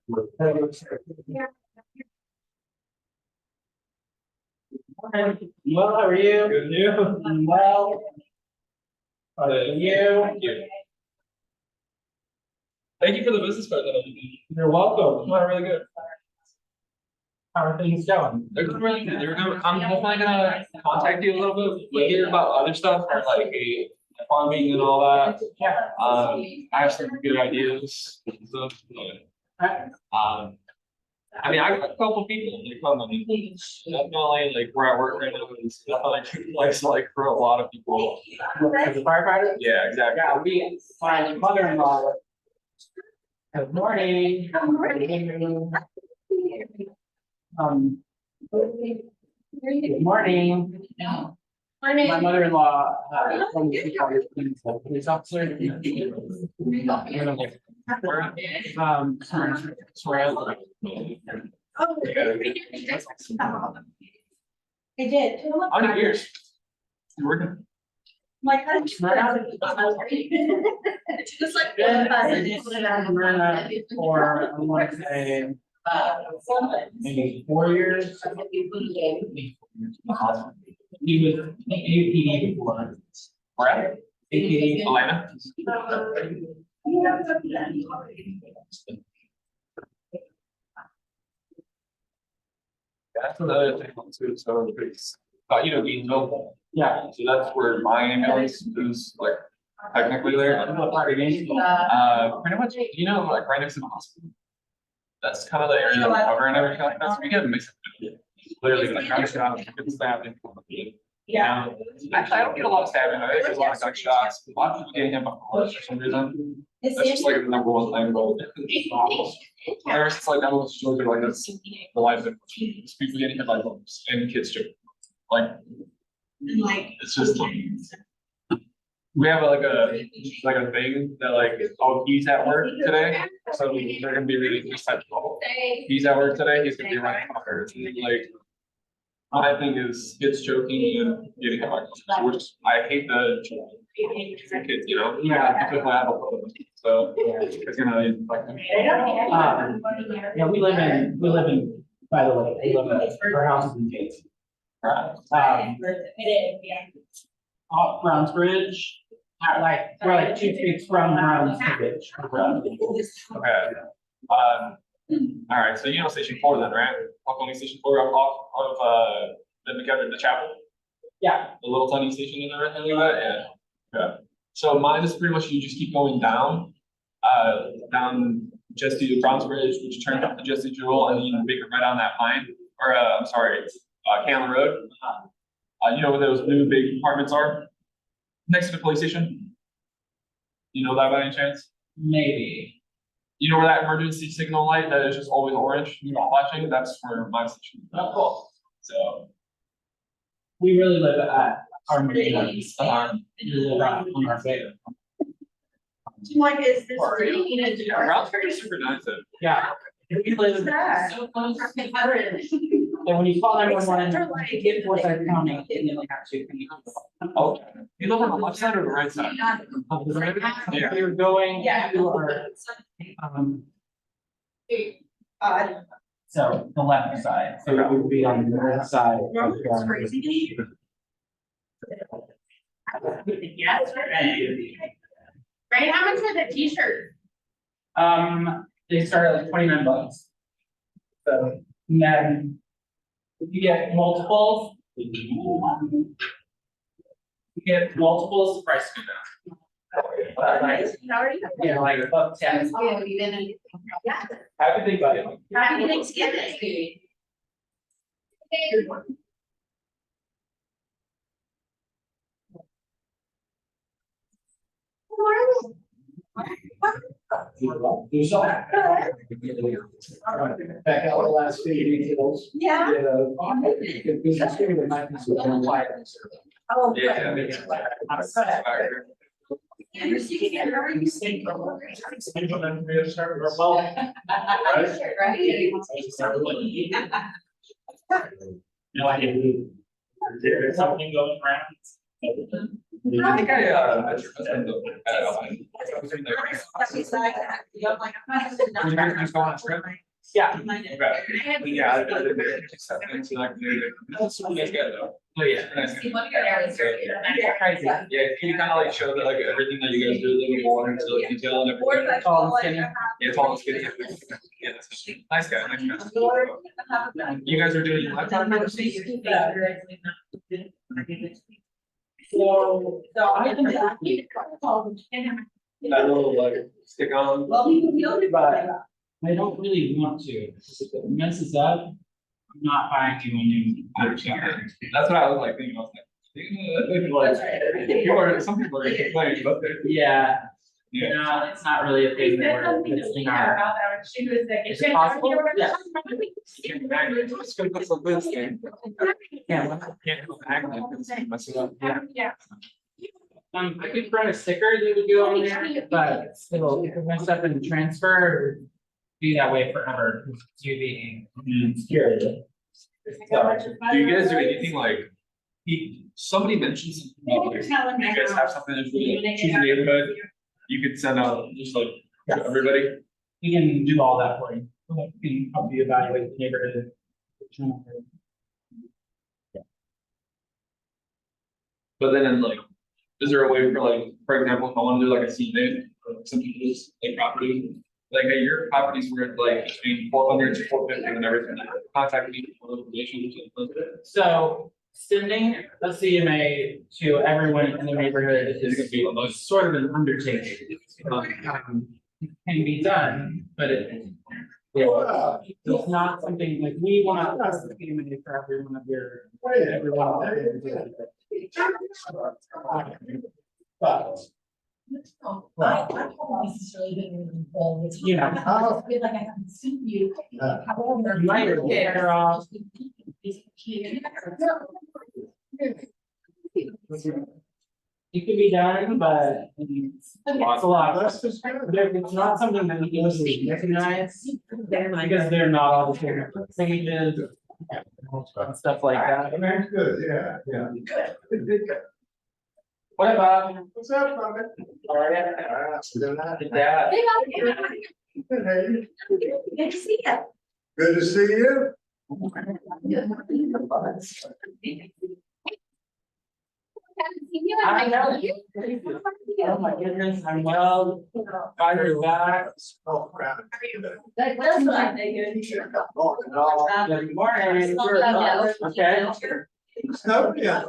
Well, how are you? Good, you? I'm well. How are you? Thank you. Thank you for the business card that I did. You're welcome. Went really good. How are things going? They're going really good. They're good. I'm definitely gonna contact you a little bit later about other stuff or like a farming and all that. Yeah. I have some good ideas and stuff. I mean, I got a couple people that come. I mean, definitely like where I work right now is definitely a good place like for a lot of people. As a firefighter? Yeah, exactly. Yeah, my mother-in-law. Good morning. Good morning. Good morning. My mother-in-law, police officer. Sorry. I did. How many years? You working? My country. Just like. For, I want to say, maybe 4 years. He was APD before. Brad? APD. Elena? That's another thing too, so it's, you know, Gainesville. Yeah. So that's where my ambulance is like technically there. Pretty much, you know, like right next to the hospital. That's kind of the area that we cover and everything like that, so we get a mix of it. Literally like gunshots, good stabbing. Yeah. Actually, I don't get a lot of stabbing, I get a lot of gunshots, a lot of people get hit by bullets for some reason. That's just like the number one thing about it. Ever since like that was children, like that's the life of people getting hit by bullets and kids too. Like, it's just. We have like a thing that like, oh, he's at work today, so they're gonna be reading this type of bubble. He's at work today, he's gonna be running cover, like. My thing is kids choking and getting hit by bullets, which I hate the kids, you know? Yeah. Because I have a so it's gonna like. Yeah, we live in, by the way, we live in, our house is in Gates. Right. Off Browns Bridge, we're like 2 streets from Browns Bridge. Okay. All right, so you know Station 4 then, right? Off Station 4 off of the chapel? Yeah. The little tiny station and everything like that, yeah. Okay. So mine is pretty much you just keep going down, down Jesse to Browns Bridge, which turns up to Jesse Jewel, and then you make it right on that line, or I'm sorry, Cannon Road. You know where those new big apartments are? Next to the police station? You know that by any chance? Maybe. You know where that emergency signal light that is just always orange, you know, flashing, that's where my station. Oh, cool. So. We really live at our main, we live on our bay. Like, is this? Yeah, Browns Bridge is super nice though. Yeah. We live so close. And when you call 911, get Forsyth County, and then they have to. Oh, you live on the left side or the right side? If you're going, you are, so the left side, so it would be on the north side. of That's crazy. Yes, right, how much are the t-shirts? They start at like 29 bucks. So, and then if you get multiples, the price goes down. Yeah, like above 10. Happy thing about it. Happy Thanksgiving. Back out the last few details. Yeah. Oh. Yeah. You're seeing it, are you seeing? No idea. There's something going around. I think I met your husband at Alpine. That was like, I'm like, I'm not gonna Did you guys just go on a trip? Yeah. Okay. Yeah, I did just have things that I can do. That's what you guys got though. Oh, yeah. Nice. Crazy. Yeah, can you kind of like show that like everything that you guys do a little more into like detail and everything? Tall and skinny. Yeah, tall and skinny. Yeah, that's nice guy, nice guy. You guys are doing your lifetime conversations? So I can. That little like stick on. But I don't really want to. If it messes up, I'm not buying you a new. I understand that. That's what I was like thinking, I was like. People are, some people are complaining about that. Yeah, Yeah. no, it's not really a thing that we're missing our. She was like. Is it possible? Yeah. Just gonna put some this in. Yeah. Can't go back like this, mess it up. Yeah. I could run a sticker that would go on there, but it'll mess up in transfer, or be that way forever, it's UV and scary. Do you guys do anything like, somebody mentioned something about like, you guys have something that's really like, choose a neighborhood, you could send out just like to everybody? We can do all that for you. We can help you evaluate the neighborhood. But then like, is there a way for like, for example, if I wanna do like a CMA or some people's like property? Like at your properties where it's like between 400 to 450 and everything, contact me for those relations. So sending a CMA to everyone in the neighborhood is gonna be almost sort of an undertaking. It can be done, but it's not something like we want to pass the CMA for everyone of your, everyone. But, you know, I feel like I can see you. However, you might get better off. It could be done, but it's a lot. It's not something that we can easily recognize, because they're not all the same pages. And stuff like that. Good, yeah, yeah. What about? What's up, Bobby? All right. Good, Dad. hey. Good to see you. Good to see you. I know. Oh my goodness, I'm well. Fighter's back. Oh, crap. That's what I figured. Good morning. Okay. Snow, yeah.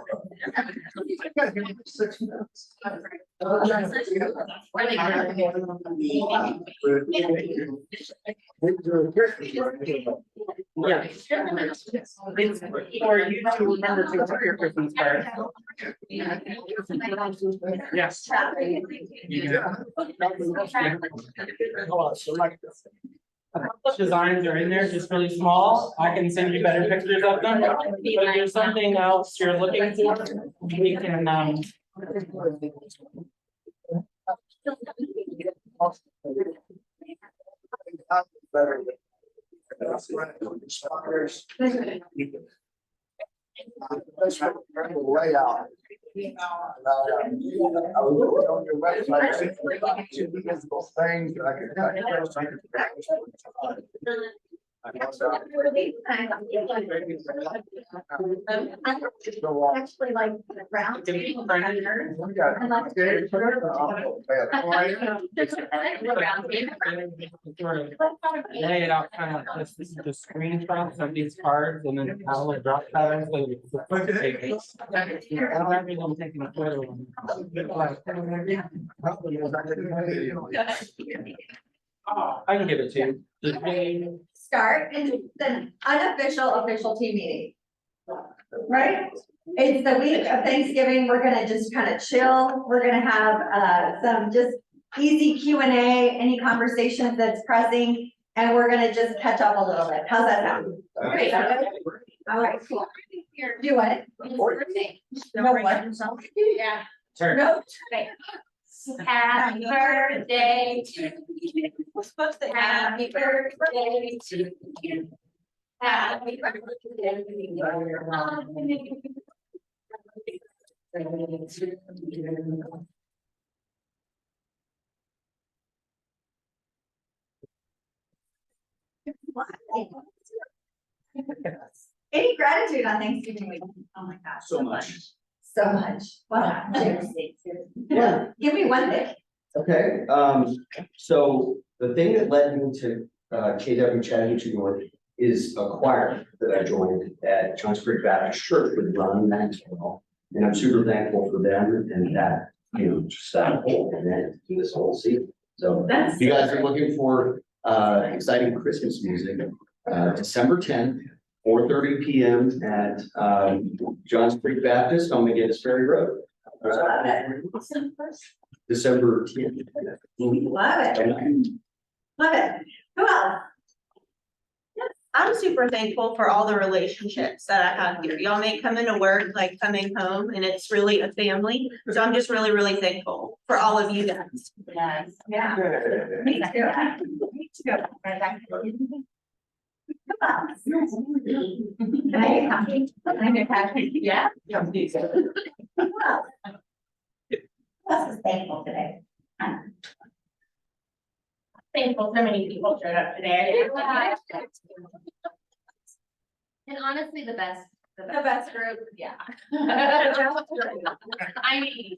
I got here for 6 minutes. Yeah. It's for you to remember to wear your Christmas card. Yes. You can. Designs are in there, just really small. I can send you better pictures of them. But if there's something else you're looking for, we can, Layout. I was looking on your website, I think two visible things that I could. Actually, like the ground. lay it out kind of, this is the screenshots of these cards and then how it drop patterns. So it's a quick take. I don't have anyone taking a photo. I can give it to you. Just really- Start in the unofficial official team meeting. Right? It's the week of Thanksgiving. We're gonna just kind of chill. We're gonna have some just easy Q&A, any conversations that's pressing, and we're gonna just catch up a little bit. How's that sound? Great. All right, cool. Do what? No, what? Yeah. Sure. No. Happy birthday to you. Happy birthday to you. Happy birthday. Any gratitude on Thanksgiving week? Oh my gosh. So much. So much. Wow. Yeah. Give me one thing. Okay, so the thing that led me to KW Chattahoochee North is a choir that I joined at Johns Creek Baptist Church with Ron Maxwell. And I'm super thankful for them and that, you know, just that whole event, this whole season. So if you guys are looking for exciting Christmas music, December 10th, 4:30 p.m. at Johns Creek Baptist on McGinnis Ferry Road. Love it. December 10th. Love it. Love it. Who else? I'm super thankful for all the relationships that I have here. Y'all may come into work like coming home and it's really a family. So I'm just really, really thankful for all of you guys. Yes. Yeah. Me too. Me too. Who else? Are you happy? I'm happy. Yeah. Who else? Who else is thankful today? Thankful so many people showed up today. And honestly, the best group, yeah. I mean,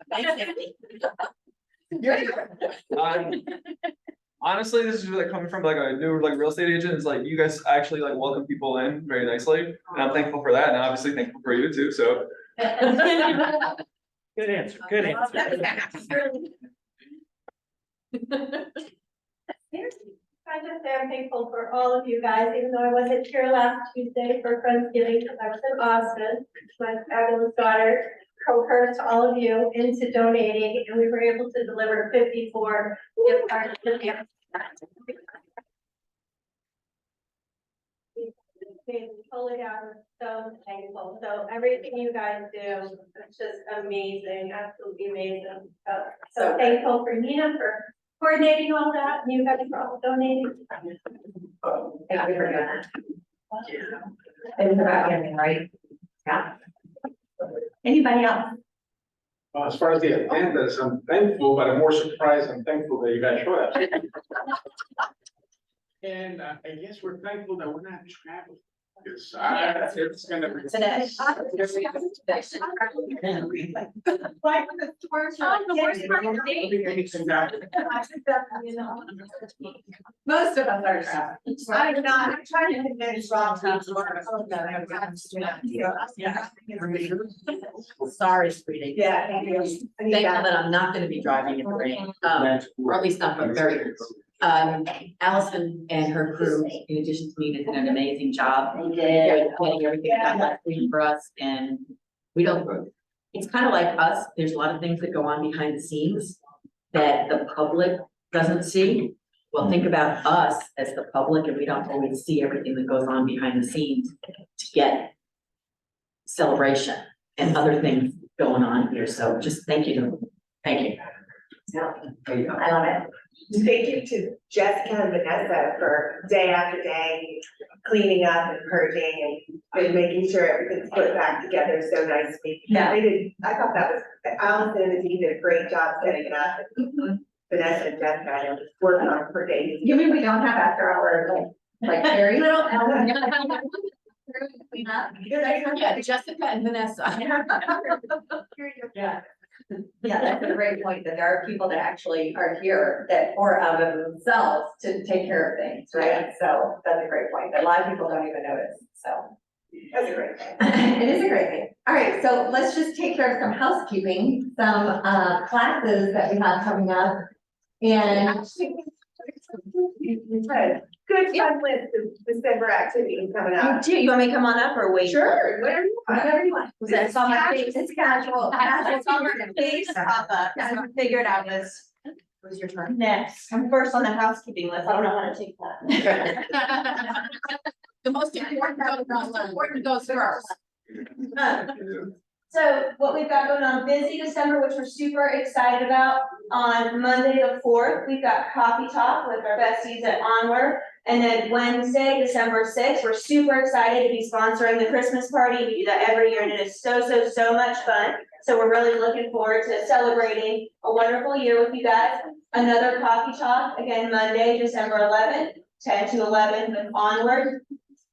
Honestly, this is like coming from like a new like real estate agent, is like you guys actually like welcome people in very nicely. And I'm thankful for that, and obviously thankful for you too, so. Good answer, good answer. I just say I'm thankful for all of you guys, even though I wasn't here last Tuesday for Friendsgiving, because I was in Austin. My fabulous daughter coerced all of you into donating, and we were able to deliver 54 gift cards to the totally down, so thankful. So everything you guys do, it's just amazing, absolutely amazing. So thankful for Nina for coordinating all that, and you guys for all donating. Thank you for doing that. And about giving, right? Yeah. Anybody else? As far as the attendance, I'm thankful, but I'm more surprised and thankful that you guys showed up. And I guess we're thankful that we're not traveling. Because it's gonna be. Today. Most of us are traveling. I'm not, I'm trying to convince Rob to. Sorry, sweetie. Yeah. Thank you. Thankful that I'm not gonna be driving in the rain, or at least not, but very. Allison and her crew, in addition to me, did an amazing job. Getting everything done last week for us, and we don't, it's kind of like us, there's a lot of things that go on behind the scenes that the public doesn't see. Well, think about us as the public, and we don't always see everything that goes on behind the scenes to get celebration and other things going on here, so just thank you. Thank you. I love it. Thank you to Jessica and Vanessa for day after day cleaning up and purging and making sure everything's put back together so nicely. Yeah. I thought that was, Allison and the team did a great job setting it up. Vanessa and Jessica, I was working on it for days. You mean we don't have after hour, like Carrie? Yeah, Jessica and Vanessa. Yeah. Yeah, that's a great point, that there are people that actually are here that pour out of themselves to take care of things, right? So that's a great point, that a lot of people don't even notice, so. That's a great thing. It is a great thing. All right, so let's just take care of some housekeeping, some classes that we have coming up. And Good fun list of December activities coming up. You want me to come on up or wait? sure, whatever you want. It's on my face. It's casual. It's on my face, pop up, so I figured I was your turn. Next, I'm first on the housekeeping list, I don't know how to take that. The most important goes first. So what we've got going on, busy December, which we're super excited about. On Monday the 4th, we've got coffee talk with our besties at Onward. And then Wednesday, December 6th, we're super excited to be sponsoring the Christmas party. We do that every year and it is so much fun. So we're really looking forward to celebrating a wonderful year with you guys. Another coffee talk, again, Monday, December 11th, 10 to 11 and onward.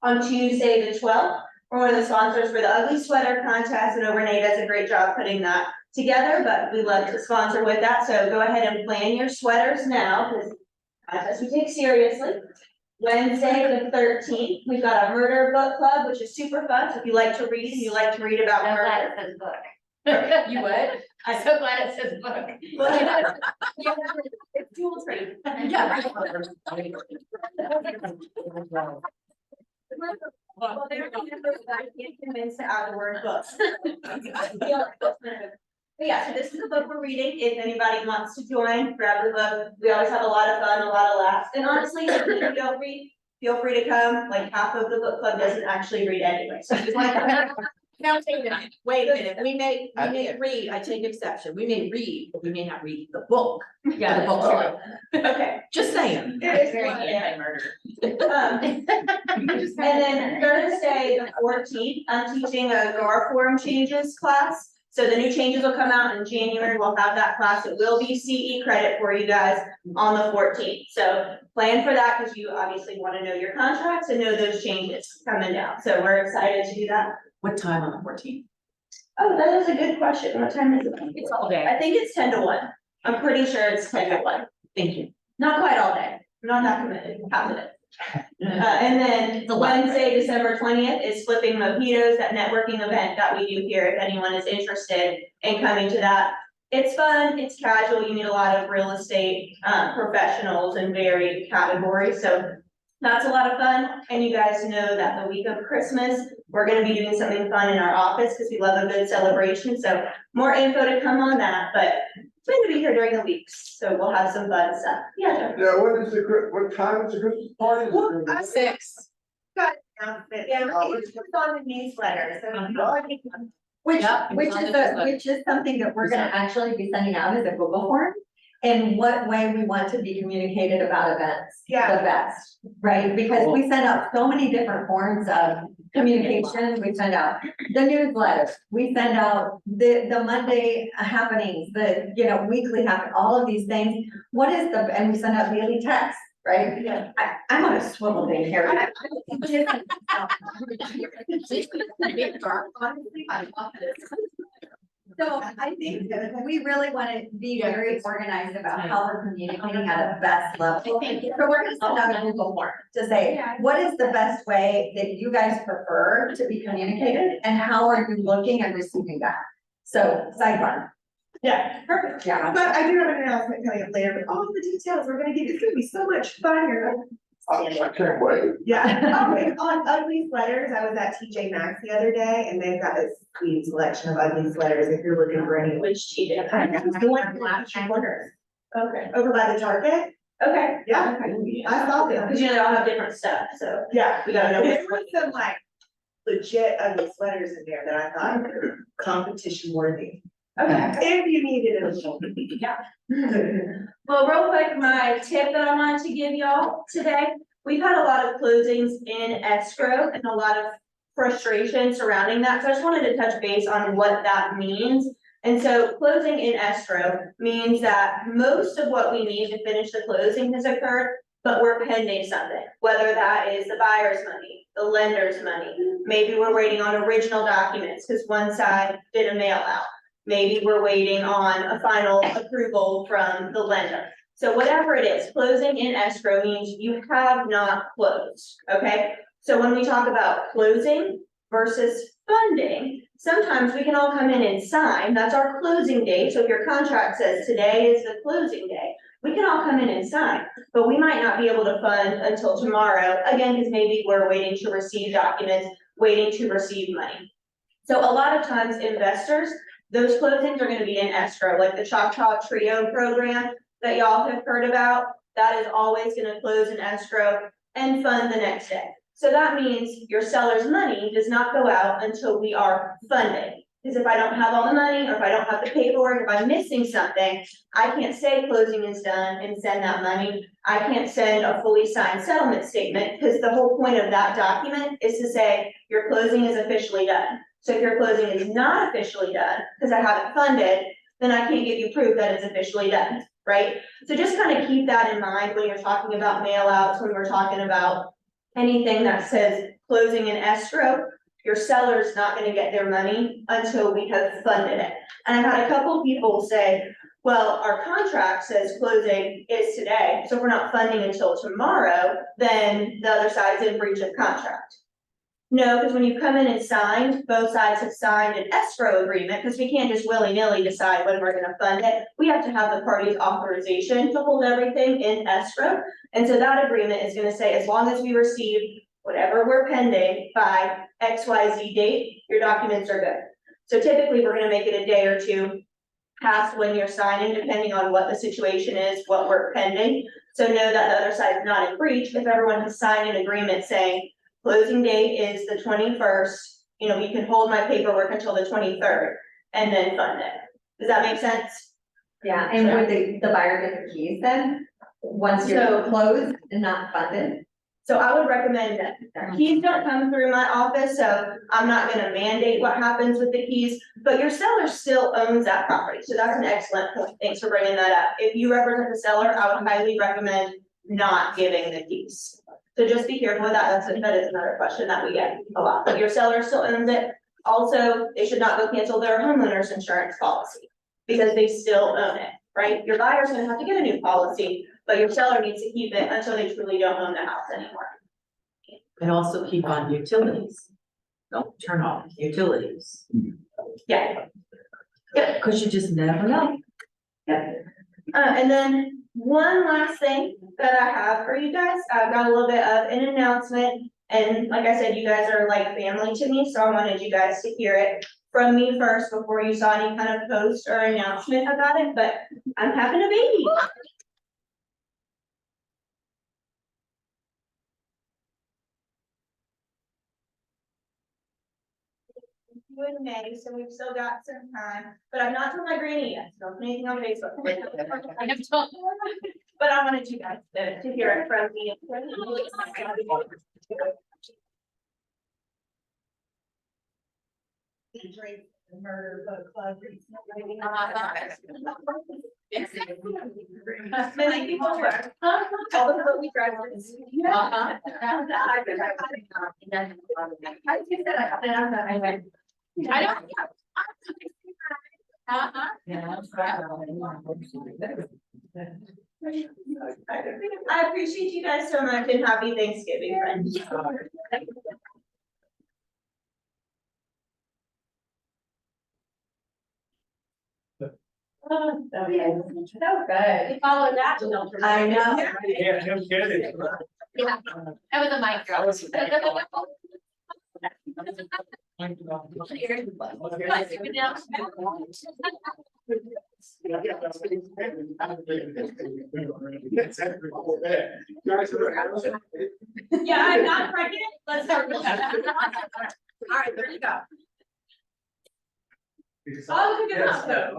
On Tuesday, the 12th, we're one of the sponsors for the Ugly Sweater Contest, and Renee does a great job putting that together, but we love to sponsor with that, so go ahead and plan your sweaters now, because contest we take seriously. Wednesday, the 13th, we've got a murder book club, which is super fun, so if you like to read, and you like to read about I'm glad murder. it says book. You would? I'm so glad it says book. It's dual trade. Yeah. Well, there are members that I can't convince to add the word books. But yeah, so this is a book we're reading. If anybody wants to join, grab the book. We always have a lot of fun, a lot of laughs. And honestly, if you don't read, feel free to come. Like half of the book club doesn't actually read anyway. So if you want to Now, wait a minute, we may read, I take exception, we may read, but we may not read the book. Yeah, The book's right. Okay. Just saying. There is one there. And then Thursday, the 14th, I'm teaching a GAR form changes class. So the new changes will come out in January. We'll have that class. It will be CE credit for you guys on the 14th. So plan for that because you obviously want to know your contracts and know those changes coming down. So we're excited to do that. What time on the 14th? Oh, that is a good question. What time is it? It's all day. I think it's 10 to 1. I'm pretty sure it's 10 to 1. Thank you. Not quite all day. I'm not that committed, half of it. And then The what? Wednesday, December 20th is Flipping Mojitos, that networking event that we do here, if anyone is interested in coming to that. It's fun, it's casual, you meet a lot of real estate professionals in varied categories, so that's a lot of fun. And you guys know that the week of Christmas, we're gonna be doing something fun in our office, because we love a good celebration, so more info to come on that, but it's going to be here during the weeks, so we'll have some fun stuff. Yeah, Joe. Yeah, what time is the Christmas party? Well, I 6. got announcement, yeah, it's on the newsletter, so. Which, Yep, it was on the newsletter. which is something that we're gonna actually be sending out as a Google form. And what way we want to be communicated about events. Yeah. The best, right? Because we send out so many different forms of communication. We send out the newsletters, we send out the Monday happenings, the, weekly happen, all of these things. What is and we send out daily texts, right? Yeah. I'm on a swivel thing here. So I think that we really want to be very organized about how we're communicating at a best level. So we're gonna send out a Google form to say, what is the best way that you guys prefer to be communicated? And how are you looking and receiving that? So sidebar. Yeah, perfect. Yeah. But I do have an announcement coming up later, but all the details we're gonna give, it's gonna be so much fun, you're gonna. I can't wait. Yeah, on ugly sweaters, I was at TJ Maxx the other day, and they've got this clean selection of ugly sweaters, if you're looking for any. Which TJ? The one from last corners, Okay, over by the Target, okay. yeah, I saw them, Because they all have different stuff, so. yeah. We gotta know which There was some like legit ugly sweaters in there that I thought were competition worthy, Okay. if you needed a little. Yeah. Well, real quick, my tip that I wanted to give y'all today, we've had a lot of closings in escrow and a lot of frustration surrounding that, so I just wanted to touch base on what that means. And so closing in escrow means that most of what we need to finish the closing has occurred, but we're pending something, whether that is the buyer's money, the lender's money, maybe we're waiting on original documents, because one side did a mail out. Maybe we're waiting on a final approval from the lender. So whatever it is, closing in escrow means you have not closed, okay? So when we talk about closing versus funding, sometimes we can all come in and sign, that's our closing date. So if your contract says today is the closing day, we can all come in and sign, but we might not be able to fund until tomorrow, again, because maybe we're waiting to receive documents, waiting to receive money. So a lot of times investors, those closings are gonna be in escrow, like the Choctaw Trio program that y'all have heard about, that is always gonna close in escrow and fund the next day. So that means your seller's money does not go out until we are funding. Because if I don't have all the money, or if I don't have the paperwork, if I'm missing something, I can't say closing is done and send that money. I can't send a fully signed settlement statement, because the whole point of that document is to say your closing is officially done. So if your closing is not officially done, because I haven't funded, then I can't give you proof that it's officially done, right? So just kind of keep that in mind when you're talking about mail outs, when we're talking about anything that says closing in escrow, your seller's not gonna get their money until we have funded it. And I've had a couple people say, well, our contract says closing is today, so if we're not funding until tomorrow, then the other side's in breach of contract. No, because when you come in and signed, both sides have signed an escrow agreement, because we can't just willy-nilly decide when we're gonna fund it. We have to have the party's authorization to hold everything in escrow. And so that agreement is gonna say, as long as we receive whatever we're pending by XYZ date, your documents are good. So typically, we're gonna make it a day or two past when you're signing, depending on what the situation is, what we're pending. So know that the other side is not in breach if everyone has signed an agreement saying, closing date is the 21st, you know, we can hold my paperwork until the 23rd and then fund it. Does that make sense? Yeah, and would the buyer get the keys then, once you're closed and not funded? So I would recommend that keys don't come through my office, so I'm not gonna mandate what happens with the keys, but your seller still owns that property, so that's an excellent point, thanks for bringing that up. If you represent the seller, I would highly recommend not giving the keys. So just be careful with that, that is another question that we get a lot, but your seller still owns it. Also, they should not go cancel their homeowner's insurance policy, because they still own it, right? Your buyer's gonna have to get a new policy, but your seller needs to keep it until they truly don't own the house anymore. And also keep on utilities. Don't turn off utilities. Yeah. Yeah, because you just never know. And then one last thing that I have for you guys, I've got a little bit of an announcement. And like I said, you guys are like family to me, so I wanted you guys to hear it from me first before you saw any kind of post or announcement about it, but I'm having a baby. In May, so we've still got some time, but I've not told my granny yet, so don't put anything on Facebook. I have told. But I wanted you guys to hear it from me. Murder book club. Many people were. All of the we graduated. I don't. I appreciate you guys so much and happy Thanksgiving, friends. So good. We follow that. I know. Yeah, no kidding. Yeah, that was a mic drop. Yeah, I'm not pregnant. Let's start with that. All right, there you go. Oh, good enough, though.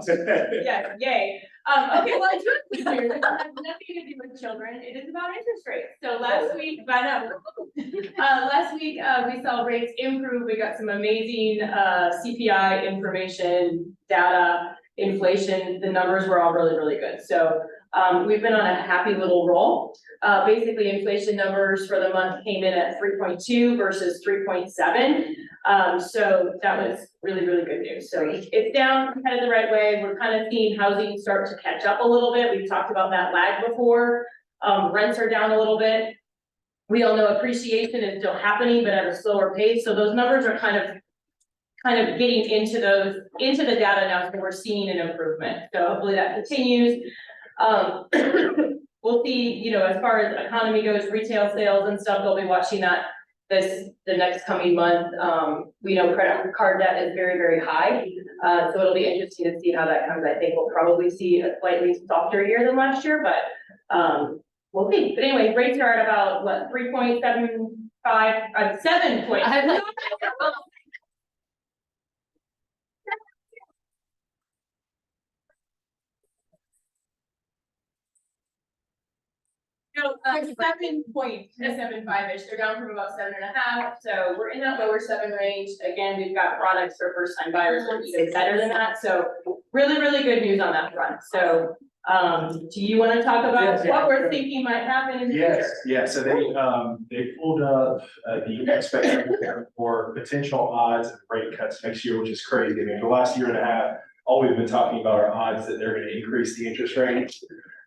Yeah, yay. Okay, well, I do have good news. It has nothing to do with children. It is about interest rates. So last week, we saw rates improve. We got some amazing, CPI information, data, inflation. The numbers were all really, really good. So, we've been on a happy little roll. Basically, inflation numbers for the month came in at 3.2 versus 3.7. So that was really, really good news. So it's down, kind of the right way. We're kind of seeing housing start to catch up a little bit. We've talked about that lag before. Rents are down a little bit. We all know appreciation is still happening, but at a slower pace. So those numbers are kind of getting into the data now, so we're seeing an improvement. So hopefully that continues. We'll see, you know, as far as economy goes, retail sales and stuff, they'll be watching that the next coming month. We know credit card debt is very, very high. So it'll be interesting to see how that comes. I think we'll probably see a slightly softer year than last year, but we'll see. But anyway, rates are at about what, 3.75, 7 point. No, 7.75-ish, they're down from about 7.5, so we're in that lower 7 range. Again, we've got products for first time buyers that are even better than that, so really, really good news on that front. So, do you wanna talk about Yes, yeah. what we're thinking might happen in the future? Yes, yeah, so they pulled up the expectation for potential odds of rate cuts next year, which is crazy. I mean, for the last year and a half, all we've been talking about are odds that they're gonna increase the interest rate.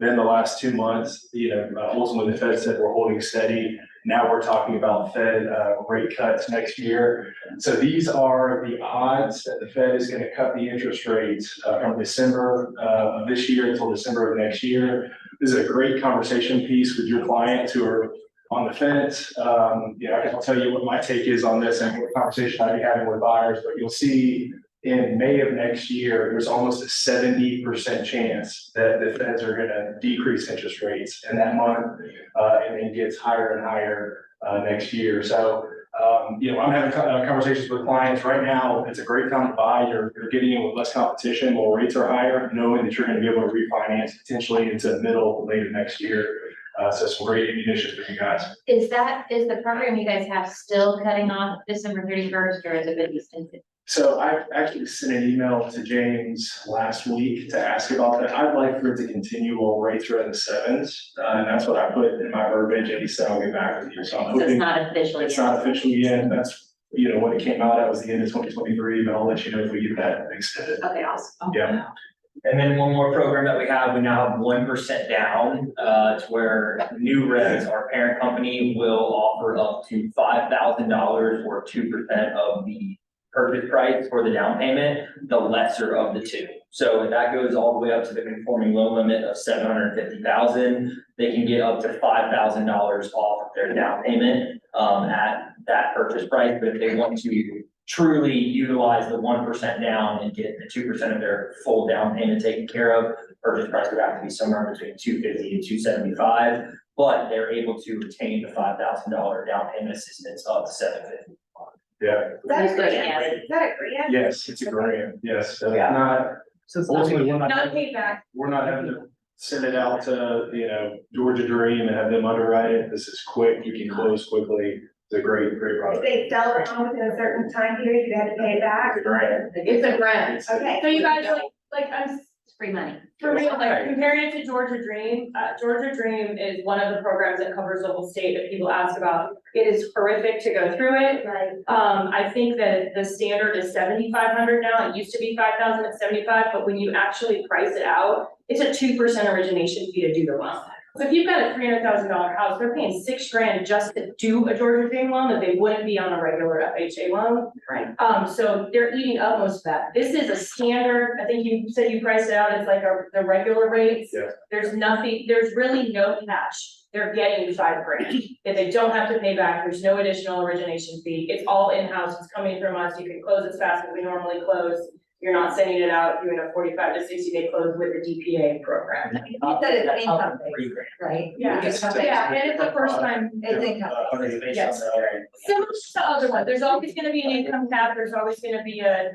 Then the last 2 months, ultimately the Fed said we're holding steady. Now we're talking about Fed rate cuts next year. So these are the odds that the Fed is gonna cut the interest rates from December of this year until December of next year. This is a great conversation piece with your clients who are on the fence. I can tell you what my take is on this and what conversation I'd be having with buyers, but you'll see in May of next year, there's almost a 70% chance that the Feds are gonna decrease interest rates in that month. And it gets higher and higher next year. So, I'm having conversations with clients right now. It's a great time to buy. You're getting in with less competition while rates are higher, knowing that you're gonna be able to refinance potentially into the middle, late of next year. So some great ammunition for you guys. Is the program you guys have still cutting off December 31st, or is it been extended? So I actually sent an email to James last week to ask about that. I'd like for it to continue while rates are in the 7s. And that's what I put in my verbiage, and he said, I'll get back with you. So I'm So it's hoping not official yet? it's not official yet. That's, when it came out, that was the end of 2023, but I'll let you know if we get that extended. Okay, awesome. Yeah. And then one more program that we now have 1% down, to where new revs, our parent company will offer up to $5,000 or 2% of the purchase price for the down payment, the lesser of the two. So that goes all the way up to the conforming loan limit of $750,000. They can get up to $5,000 off of their down payment at that purchase price. But if they want to truly utilize the 1% down and get the 2% of their full down payment taken care of, purchase price would have to be somewhere between $250 and $275. But they're able to retain the $5,000 down payment assistance of $750. Yeah. That's great. Is that a grant? Yes, it's a grant. Yes. So Yeah. not, ultimately, we're Not not, paid back. we're not having to send it out to, Georgia Dream and have them underwrite it. This is quick. You can close quickly. It's a great If product. they sell the home within a certain time period, you have to pay it back? It's a grant. It's a grant. Okay. So you guys I'm It's free money. For me, like Right. comparing it to Georgia Dream, Georgia Dream is one of the programs that covers the whole state that people ask about. It is horrific to go through it. Right. I think that the standard is 7,500 now. It used to be 5,000 at 75, but when you actually price it out, it's a 2% origination fee to do the loan. So if you've got a $300,000 house, they're paying $6,000 just to do a Georgia Dream loan that they wouldn't be on a regular FHA loan. Right. So they're eating up most of that. This is a standard, I think you said you priced it out, it's like the regular rates. Yeah. There's really no catch. They're getting $5,000. If they don't have to pay back, there's no additional origination fee. It's all in-house, it's coming from us. You can close as fast as we normally close. You're not sending it out, doing a 45 to 60-day close with the DPA program. You said it's income based, right? Yeah, yeah, and it's the first time. It's income. Yes. Similar to other ones, there's always gonna be an income cap, there's always gonna be a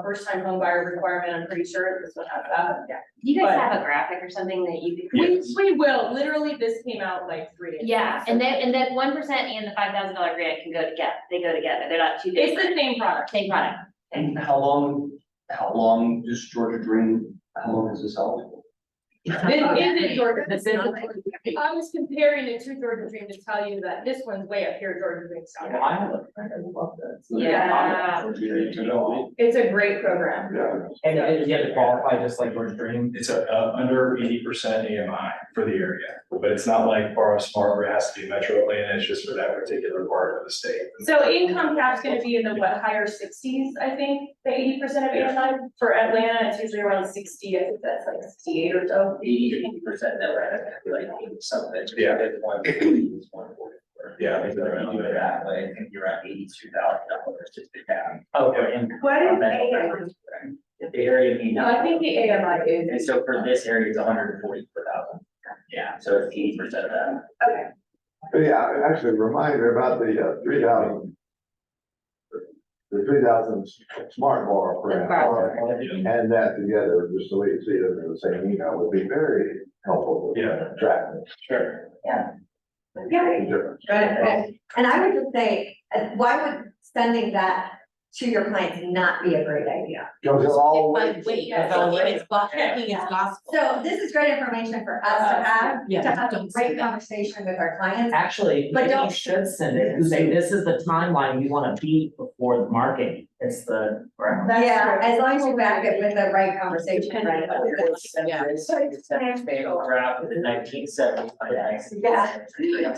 first time home buyer requirement, I'm pretty sure this will have that, yeah. Do you guys But- have a graphic or something that you could? We will, literally, this came out like 3 days ago. Yeah, and that 1% and the $5,000 grant can go together, they go together, they're not two It's different. the same product. Same product. And how long does Georgia Dream, how long is this out? This isn't Georgia, this is, I was comparing it to Georgia Dream to tell you that this one's way up here, Georgia Dream style. Yeah. It's a great program. And you have to qualify just like Georgia Dream. It's under 80% AMI for the area, but it's not like Borrow Smart where it has to be Metro Atlanta. It's just for that particular part of the state. So income cap's gonna be in the higher 60s, I think, the 80% of AMI. For Atlanta, it's usually around 60, I think that's like 68 or so. 80% that rent, I feel like 80 something. Yeah. It's 140, it's 144. Yeah, I If think you they're do it that way, I think you're at $82,000 just to cap. Okay. And What is the area mean. No, I think the AMI is. And so for this area, it's 144,000. Yeah, so it's 80% of that. Okay. But yeah, actually remind me about the 3,000. The 3,000 smart bar program, and that together, just so we see it in the same email, would be very helpful. Yeah. Tracking. Sure. Yeah. Yeah. Good. And I would just say, why would sending that to your clients not be a great idea? Because it's all. But wait, it's gospel. So this is great information for us to have, Yeah. to have a great conversation with our clients. Actually, But maybe you don't- should send it and say, this is the timeline you wanna beat before the market. It's the. Yeah, as long as you back it with the right conversation, right? Yeah. Draft 1970.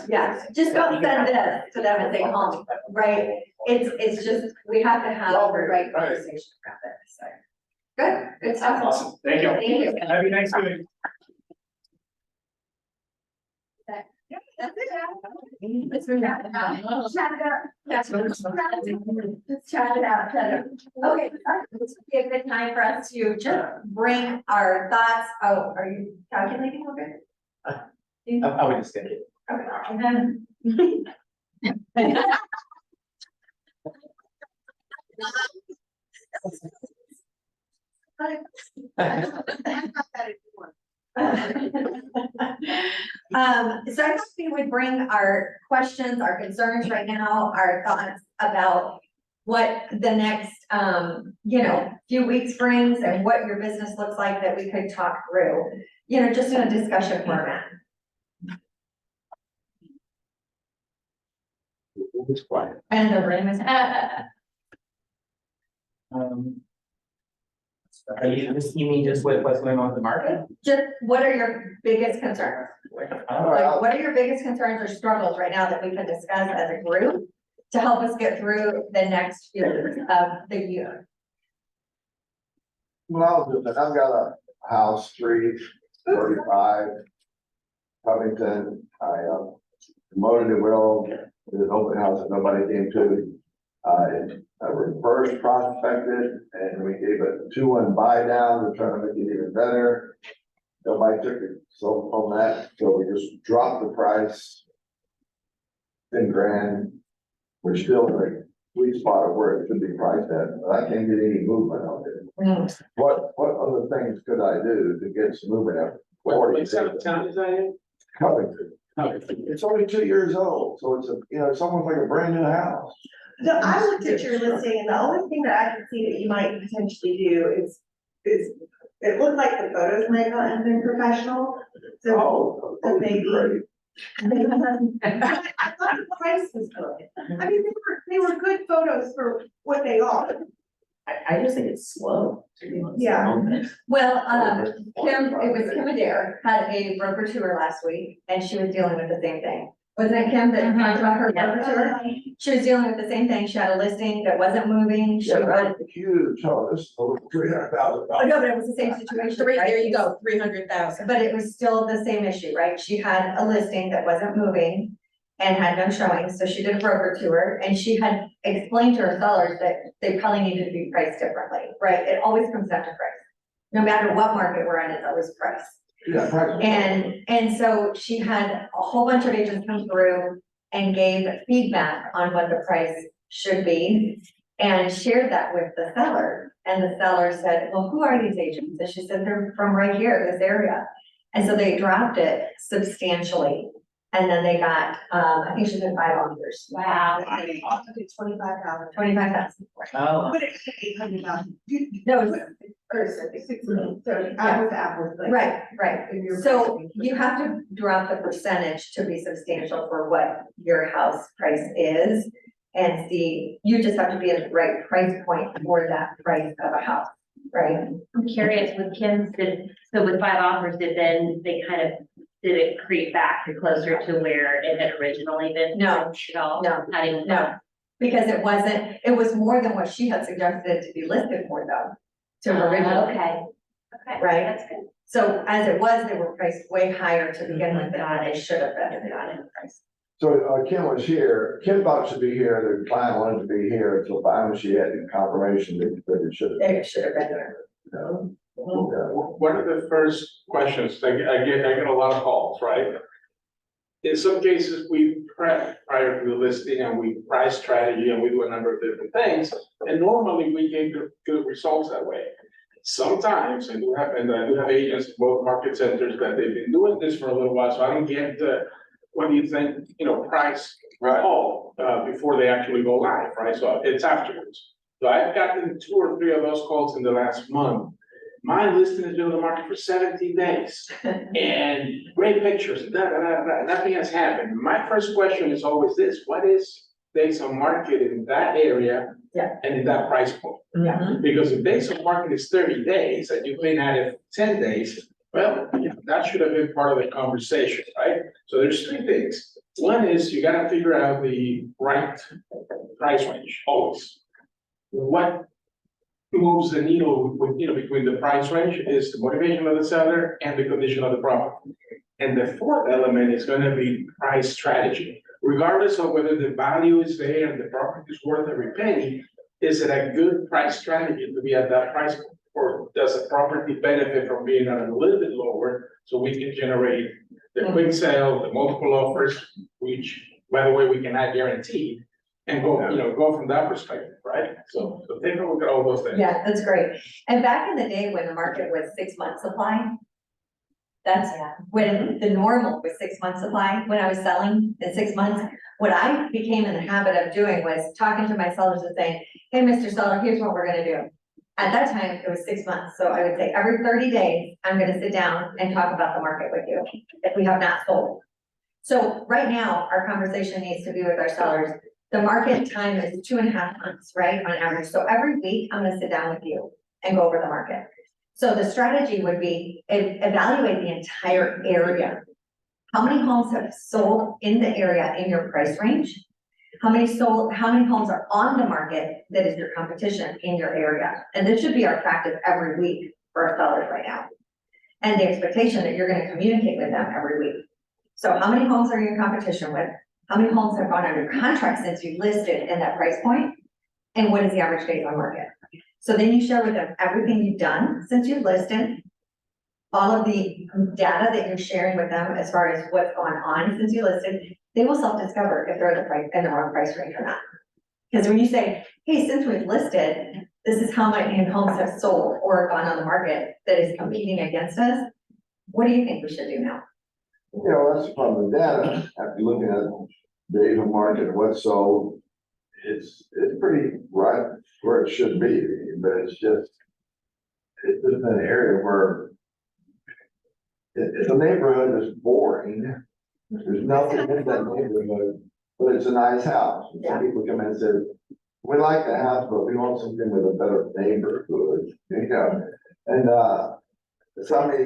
Yeah, just don't send this to them and say, oh, right? It's just, we have to have the right conversation around it, so. Good stuff. Awesome, thank you. Thank you. Happy Thanksgiving. That's it. Let's wrap it up. Chat it up. Let's chat it out, chat it out. Okay, this would be a good time for us to just bring our thoughts. Oh, are you calculating over? I would just think it. So I thought we would bring our questions, our concerns right now, our thoughts about what the next, few weeks brings and what your business looks like that we could talk through, just in a discussion format. It's quiet. And the room is. You mean just with what's going on with the market? Just, what are your biggest concerns? Like, what are your biggest concerns or struggles right now that we can discuss as a group to help us get through the next few of the year? Well, I've got a house, 335 Covington. I promoted it well, did an open house that nobody came to. I reverse prospected and we gave a 2-1 buy down to try to make it even better. Nobody took it, so on that, so we just dropped the price. 10 grand. We're still in a sweet spot of where it should be priced at, but I can't get any movement on it. What other things could I do to get some movement out? What side of town is that in? Covington. It's only 2 years old, so it's almost like a brand new house. No, I looked at your listing and the only thing that I can see that you might potentially do is it looked like the photos might not have been professional. So Oh, maybe. great. I thought the price was good. I mean, they were good photos for what they are. I just think it's slow, to be honest. Yeah. Well, it was Kim Adair had a broker tour last week and she was dealing with the same thing. Wasn't it Kim that talked about her broker tour? She was dealing with the same thing. She had a listing that wasn't moving. She Yeah, wanted. that's huge, oh, this is over $300,000. Oh, no, but it was the same situation, right? There you go, 300,000. But it was still the same issue, right? She had a listing that wasn't moving and had no showing, so she did a broker tour and she had explained to her sellers that they probably needed to be priced differently, right? It always comes down to price. No matter what market we're in, it's always price. Yeah, price. And so she had a whole bunch of agents come through and gave feedback on what the price should be and shared that with the seller. And the seller said, well, who are these agents? And she said, they're from right here, this area. And so they dropped it substantially. And then they got, I think she did 5 offers. Wow. 25,000. 25,000. Oh. But it's 800,000. No, it was- Or 16, so apples to apples. like- right. So you have to drop the percentage to be substantial for what your house price is. And you just have to be at the right price point for that price of a house, right? I'm curious, with Kim's, so with 5 offers, did it creep back to closer to where it had originally been? No. At all? No. Not even? No, because it was more than what she had suggested to be listed for though. To originally, Okay. Okay, Right. that's good. so as it was, they were priced way higher to begin with than they should have been. So Kim was here, Kim thought she'd be here, the client wanted to be here, until finally she had the confirmation that it should have. They should have been there. One of the first questions, I get a lot of calls, right? In some cases, we prep prior to the listing and we price strategy and we do a number of different things. And normally we get good results that way. Sometimes, and I do have agents in both market centers that they've been doing this for a little while, so I don't get the when you think, price call, before they actually go live, right? So it's afterwards. So I've gotten 2 or 3 of those calls in the last month. My listing has been on the market for 17 days and great pictures, nothing has happened. My first question is always this: what is days on market in that area? Yeah. And in that price point? Yeah. Because if days on market is 30 days and you've been at it 10 days, well, that should have been part of the conversation, right? So there's 3 things. One is you gotta figure out the right price range, always. What moves the needle with, between the price range is the motivation of the seller and the condition of the property. And the 4th element is gonna be price strategy. Regardless of whether the value is there and the property is worth every penny, is it a good price strategy to be at that price point? Or does the property benefit from being at a little bit lower so we can generate the quick sale, the multiple offers, which, by the way, we cannot guarantee, and go from that perspective, right? So take a look at all those things. Yeah, that's great. And back in the day when the market was 6 months supply, that's when the normal was 6 months supply, when I was selling in 6 months. What I became in the habit of doing was talking to my sellers and saying, hey, Mr. Seller, here's what we're gonna do. At that time, it was 6 months, so I would say every 30 days, I'm gonna sit down and talk about the market with you, if we have not sold. So right now, our conversation needs to be with our sellers. The market time is 2.5 months, right, on average. So every week, I'm gonna sit down with you and go over the market. So the strategy would be evaluate the entire area. How many homes have sold in the area in your price range? How many homes are on the market that is your competition in your area? And this should be our practice every week for our sellers right now. And the expectation that you're gonna communicate with them every week. So how many homes are you in competition with? How many homes have gone under contract since you listed in that price point? And what is the average days on market? So then you share with them everything you've done since you've listed, all of the data that you're sharing with them as far as what's gone on since you listed. They will self-discover if they're in the wrong price range or not. Because when you say, hey, since we've listed, this is how many homes have sold or gone on the market that is competing against us, what do you think we should do now? That's from the data, after looking at days on market, what's sold, it's pretty right where it should be, but it's just an area where if the neighborhood is boring, there's nothing in that neighborhood, but it's a nice house. And some people come in and say, we like the house, but we want something with a better neighborhood, and you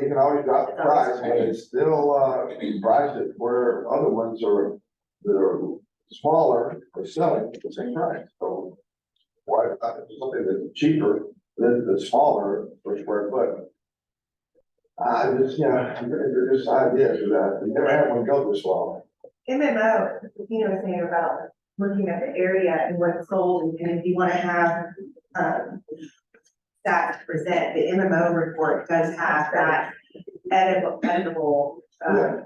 can always drop the price, but it's still priced at where other ones that are smaller are selling at the same price. So why something that's cheaper than the smaller per square foot? They're just ideas of that. We never had one go this well. MMO, was saying about looking at the area and what's sold, and if you wanna have, that to present, the MMO report does have that editable,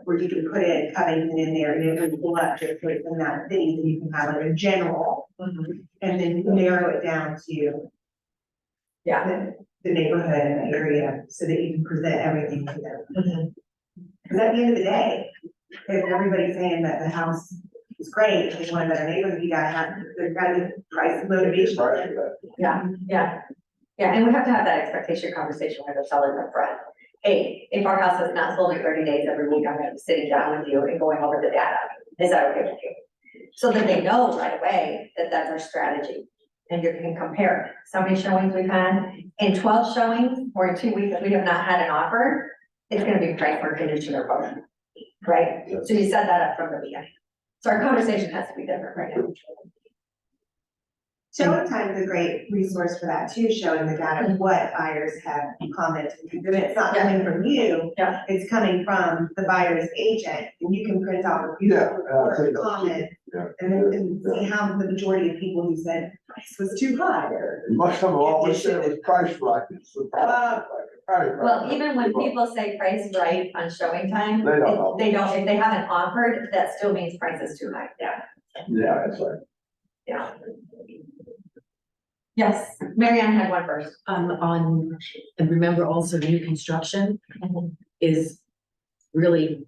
where you can put in Covington in there, and it will pull up just what's in that city, so you can have like a general, and then narrow it down to the neighborhood and the area, so that you can present everything to them. Because at the end of the day, if everybody's saying that the house is great, they want a better neighborhood, there's gotta be price motivation. Yeah, and we have to have that expectation conversation with the sellers up front. Hey, if our house has not sold in 30 days every week, I'm gonna be sitting down with you and going over the data. Is that okay with you? So that they know right away that that's our strategy. And you can compare so many showings we've had. In 12 showings or in 2 weeks that we have not had an offer, it's gonna be price or condition or both, right? So you set that up from the beginning. So our conversation has to be different right now. Showing time is a great resource for that too, showing the data, what buyers have commented, because it's not coming from you, it's coming from the buyer's agent, and you can print out a comment. And see how the majority of people who said price was too high. Most of them always said it was price right. Well, even when people say price right on showing time, They don't. if they haven't offered, that still means price is too high, Yeah, that's right. Yeah. Yes, Mary Ann had one first. And remember also new construction is really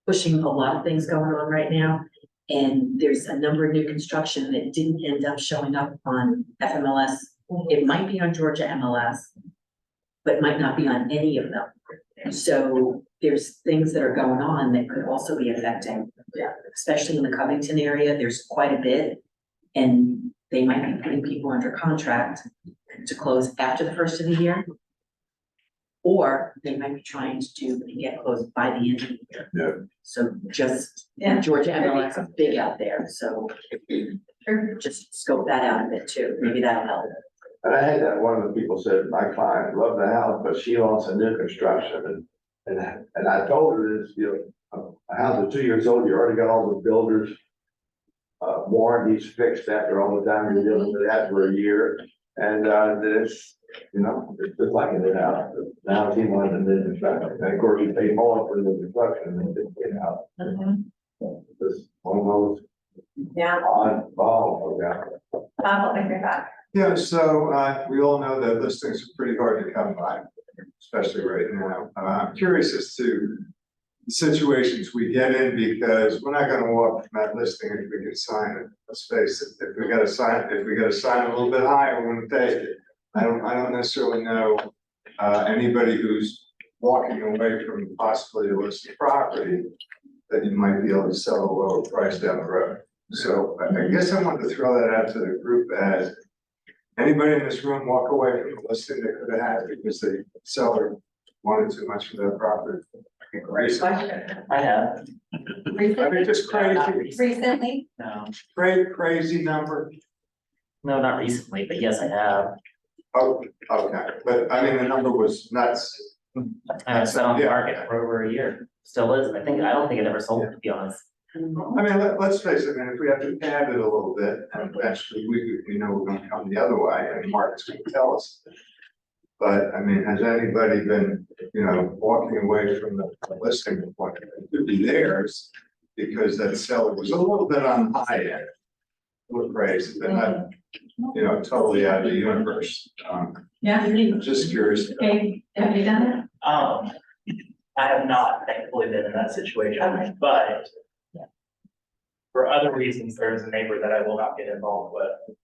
pushing a lot of things going on right now. And there's a number of new construction that didn't end up showing up on FMLS. It might be on Georgia MLS, but might not be on any of them. So there's things that are going on that could also be affecting, especially in the Covington area, there's quite a bit. And they might be putting people under contract to close after the first of the year. Or they might be trying to get closed by the end of the year. Yeah. So just, Georgia MLS is big out there, so just scope that out a bit too, maybe that'll help. And I had that, one of the people said, my client loved the house, but she wants a new construction, and I told her this, a house is 2 years old, you already got all the builders. Warranties fixed after all the time you're dealing with that for a year, and it's, it's just like in the house. Now he wanted a new construction, and of course you pay more for the construction than the house. This one of those odd ball about. What makes your thought? Yeah, so we all know that listings are pretty hard to come by, especially right now. I'm curious as to the situations we get in, because we're not gonna walk from that listing if we can sign it. Let's face it, if we gotta sign a little bit higher, we're gonna take it. I don't necessarily know anybody who's walking away from possibly a listed property that you might be able to sell a lower price down the road. So I guess I wanted to throw that out to the group as anybody in this room walk away from a listing they could have had because the seller wanted too much for their property. Great question. I have. I mean, just crazy, Recently? No, crazy number. no, not recently, but yes, I have. Oh, okay, but I mean, the number was nuts. And it's been on the market for over a year, still is, I don't think it ever sold, to be honest. I mean, let's face it, man, if we have to pad it a little bit, and eventually we know we're gonna come the other way, and the market's gonna tell us. But I mean, has anybody been, walking away from the listing appointment? It could be theirs, because that seller was a little bit on the high end. A little crazy, but not, totally out of the universe. Yeah. Just curious. Okay, have you done it? I have not thankfully been in that situation, but for other reasons, there's a neighbor that I will not get involved with.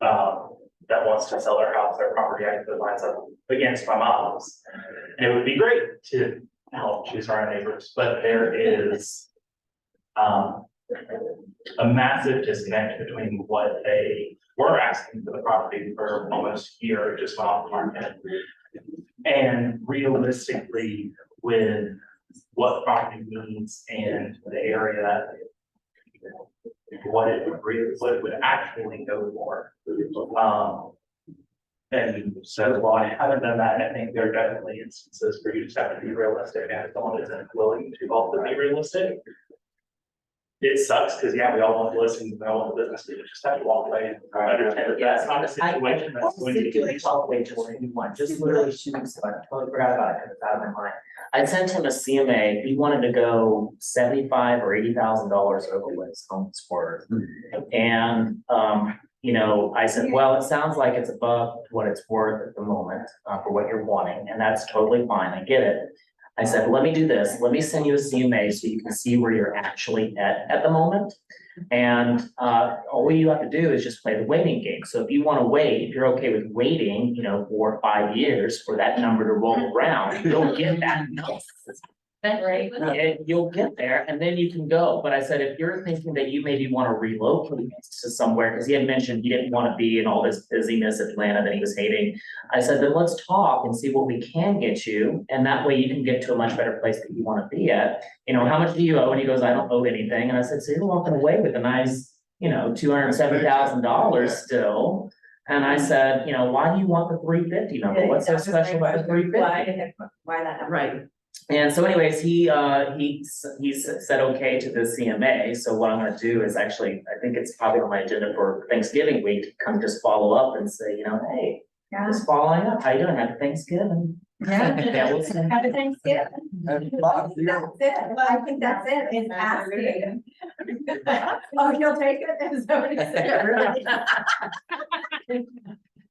That wants to sell their house, their property, actually lines up against my mom's. And it would be great to help choose our neighbors, but there is a massive disconnect between what they were asking for the property for almost a year, it just went off the market. And realistically, with what the property means and the area, what it would actually go for. And so while I haven't done that, I think there are definitely instances where you just have to be realistic, and someone isn't willing to also be realistic. It sucks, because we all want the listings, we all want the business, we just have to walk away and understand that that's not a situation that's going to be. Just literally shooting stuff, I totally forgot about it, because it's out of my mind. I sent him a CMA, he wanted to go $75,000 or $80,000 over what his home's worth. And, I said, well, it sounds like it's above what it's worth at the moment, for what you're wanting, and that's totally fine, I get it. I said, let me do this, let me send you a CMA so you can see where you're actually at the moment. And all you have to do is just play the waiting game. So if you want to wait, if you're okay with waiting, 4 or 5 years for that number to roll around, you'll get that. Right. You'll get there and then you can go. But I said, if you're thinking that you maybe want to relocate to somewhere, because he had mentioned he didn't want to be in all this busyness of Atlanta that he was hating. I said, then let's talk and see what we can get you. And that way you can get to a much better place that you want to be at. How much do you owe? And he goes, I don't owe anything. And I said, so you're walking away with a nice, $270,000 still. And I said, why do you want the 350 number? What's so special about the 350? Why that? Right. And so anyways, he said okay to the CMA. So what I'm gonna do is actually, I think it's probably on my agenda for Thanksgiving week to come just follow up and say, hey, just following up, how you doing? Happy Thanksgiving. Yeah. We'll see. Happy Thanksgiving. That's it. I think that's it. It's asking. Oh, you'll take it? Is that what he said?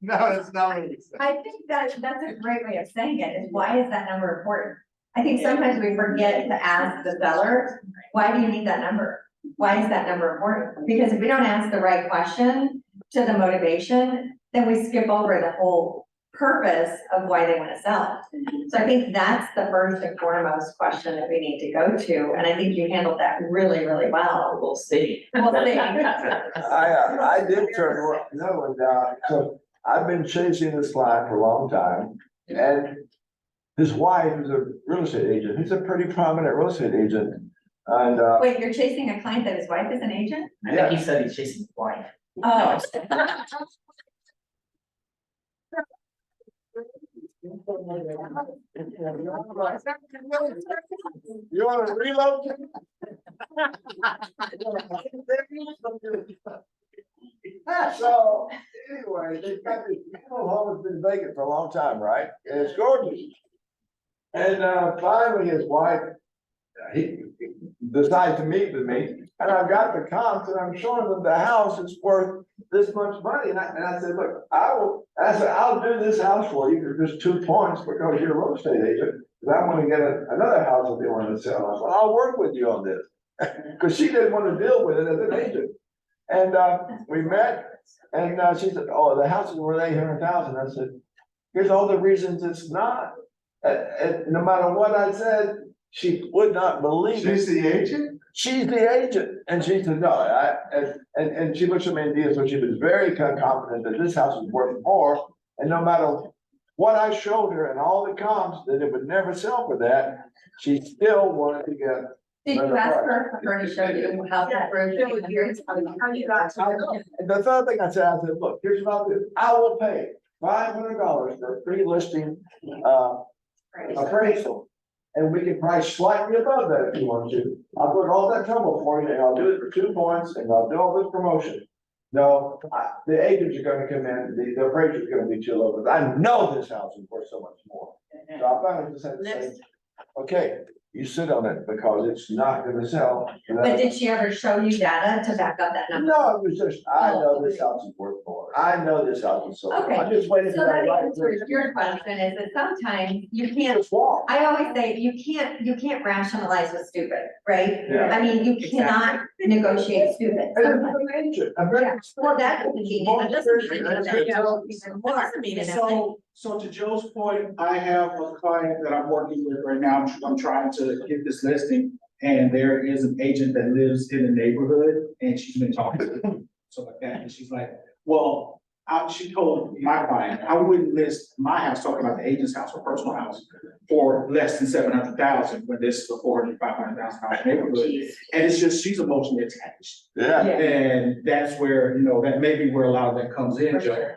No, that's not what he said. I think that's a great way of saying it, is why is that number important? I think sometimes we forget to ask the seller, why do you need that number? Why is that number important? Because if we don't ask the right question to the motivation, then we skip over the whole purpose of why they want to sell. So I think that's the first and foremost question that we need to go to, and I think you handled that really, really well. We'll see. We'll see. I did turn another one down, so I've been chasing this client for a long time, and his wife is a real estate agent, he's a pretty prominent real estate agent, and, Wait, you're chasing a client that his wife is an agent? I think he said he's chasing his wife. Oh. you wanna relocate? So, anyway, they've got this, home has been vacant for a long time, right? And it's gorgeous. And, finally, his wife, he decides to meet with me, and I've got the comps, and I'm showing them the house is worth this much money, and I said, look, I'll do this house for you for just 2 points, because you're a real estate agent, because I want to get another house that they want to sell. I said, I'll work with you on this, because she didn't want to deal with it as an agent. And, we met, and, she said, oh, the house is worth 800,000. I said, here's all the reasons it's not. And no matter what I said, she would not believe it. She's the agent? She's the agent. And she said, no, and she looks at me and did, so she was very confident that this house is worth more. And no matter what I showed her and all the comps, that it would never sell for that, she still wanted to get. Did you ask her to show you how that road? How you got to? And the third thing I said, look, here's what I'll do. I will pay $500 for a pre-listing, appraisal. And we can price slightly above that if you want to. I'll put all that trouble for you, and I'll do it for 2 points, and I'll do all this promotion. No, the agents are gonna come in, the appraiser is gonna be too low, because I know this house is worth so much more. So I finally just had to say, okay, you sit on it, because it's not gonna sell. But did she ever show you data to back up that number? No, it was just, I know this house is worth more. I know this house is so. Okay, I'm just waiting So for that that right. answers your question is that sometimes you can't, It's wrong. I always say, you can't rationalize with stupid, right? Yeah. I mean, you cannot negotiate stupid. And I'm an agent. I'm very. Yeah, well, that doesn't mean, it doesn't mean that you don't even more. Doesn't mean it. So to Joe's point, I have a client that I'm working with right now. I'm trying to get this listing. And there is an agent that lives in the neighborhood, and she's been talking to him, so like that, and she's like, well, she told my client, I wouldn't list my house, talking about the agent's house or personal house, for less than 700,000, when this is a $400,000-$500,000 neighborhood. And it's just, she's emotionally attached. Yeah. And that's where, that may be where a lot of that comes in, Joe.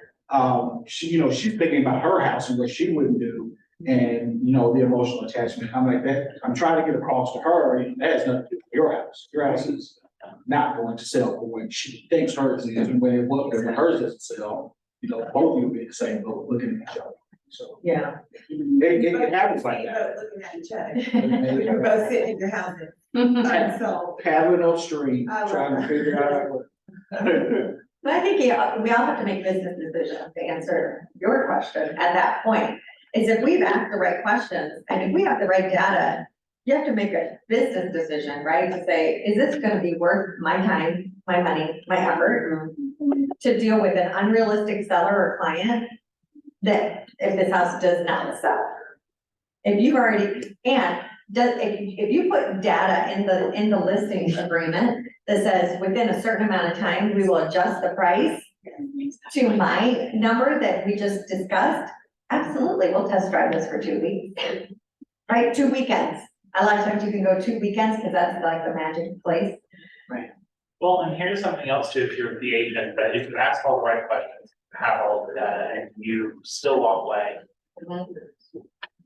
She's thinking about her house and what she wouldn't do. And, the emotional attachment, I'm like that, I'm trying to get across to her, that has nothing to do with your house. Your house is not going to sell for what she thinks hers is, and when hers doesn't sell, both of you will be the same, but looking at each other. So. Yeah. It happens like that. Looking at each other. You're both sitting in your houses. So. Paddling upstream, trying to figure out what. But I think, we all have to make business decisions to answer your question at that point. Is if we've asked the right questions and if we have the right data, you have to make a business decision, right? To say, is this gonna be worth my time, my money, my effort to deal with an unrealistic seller or client that if this house does not sell? If you've already, if you put data in the listing agreement that says within a certain amount of time, we will adjust the price to my number that we just discussed, absolutely, we'll test drive this for 2 weeks. Right, 2 weekends. A lot of times you can go 2 weekends because that's like the magic place. Well, and here's something else too, if you're the agent, that if you ask all the right questions, have all the data, and you still walk away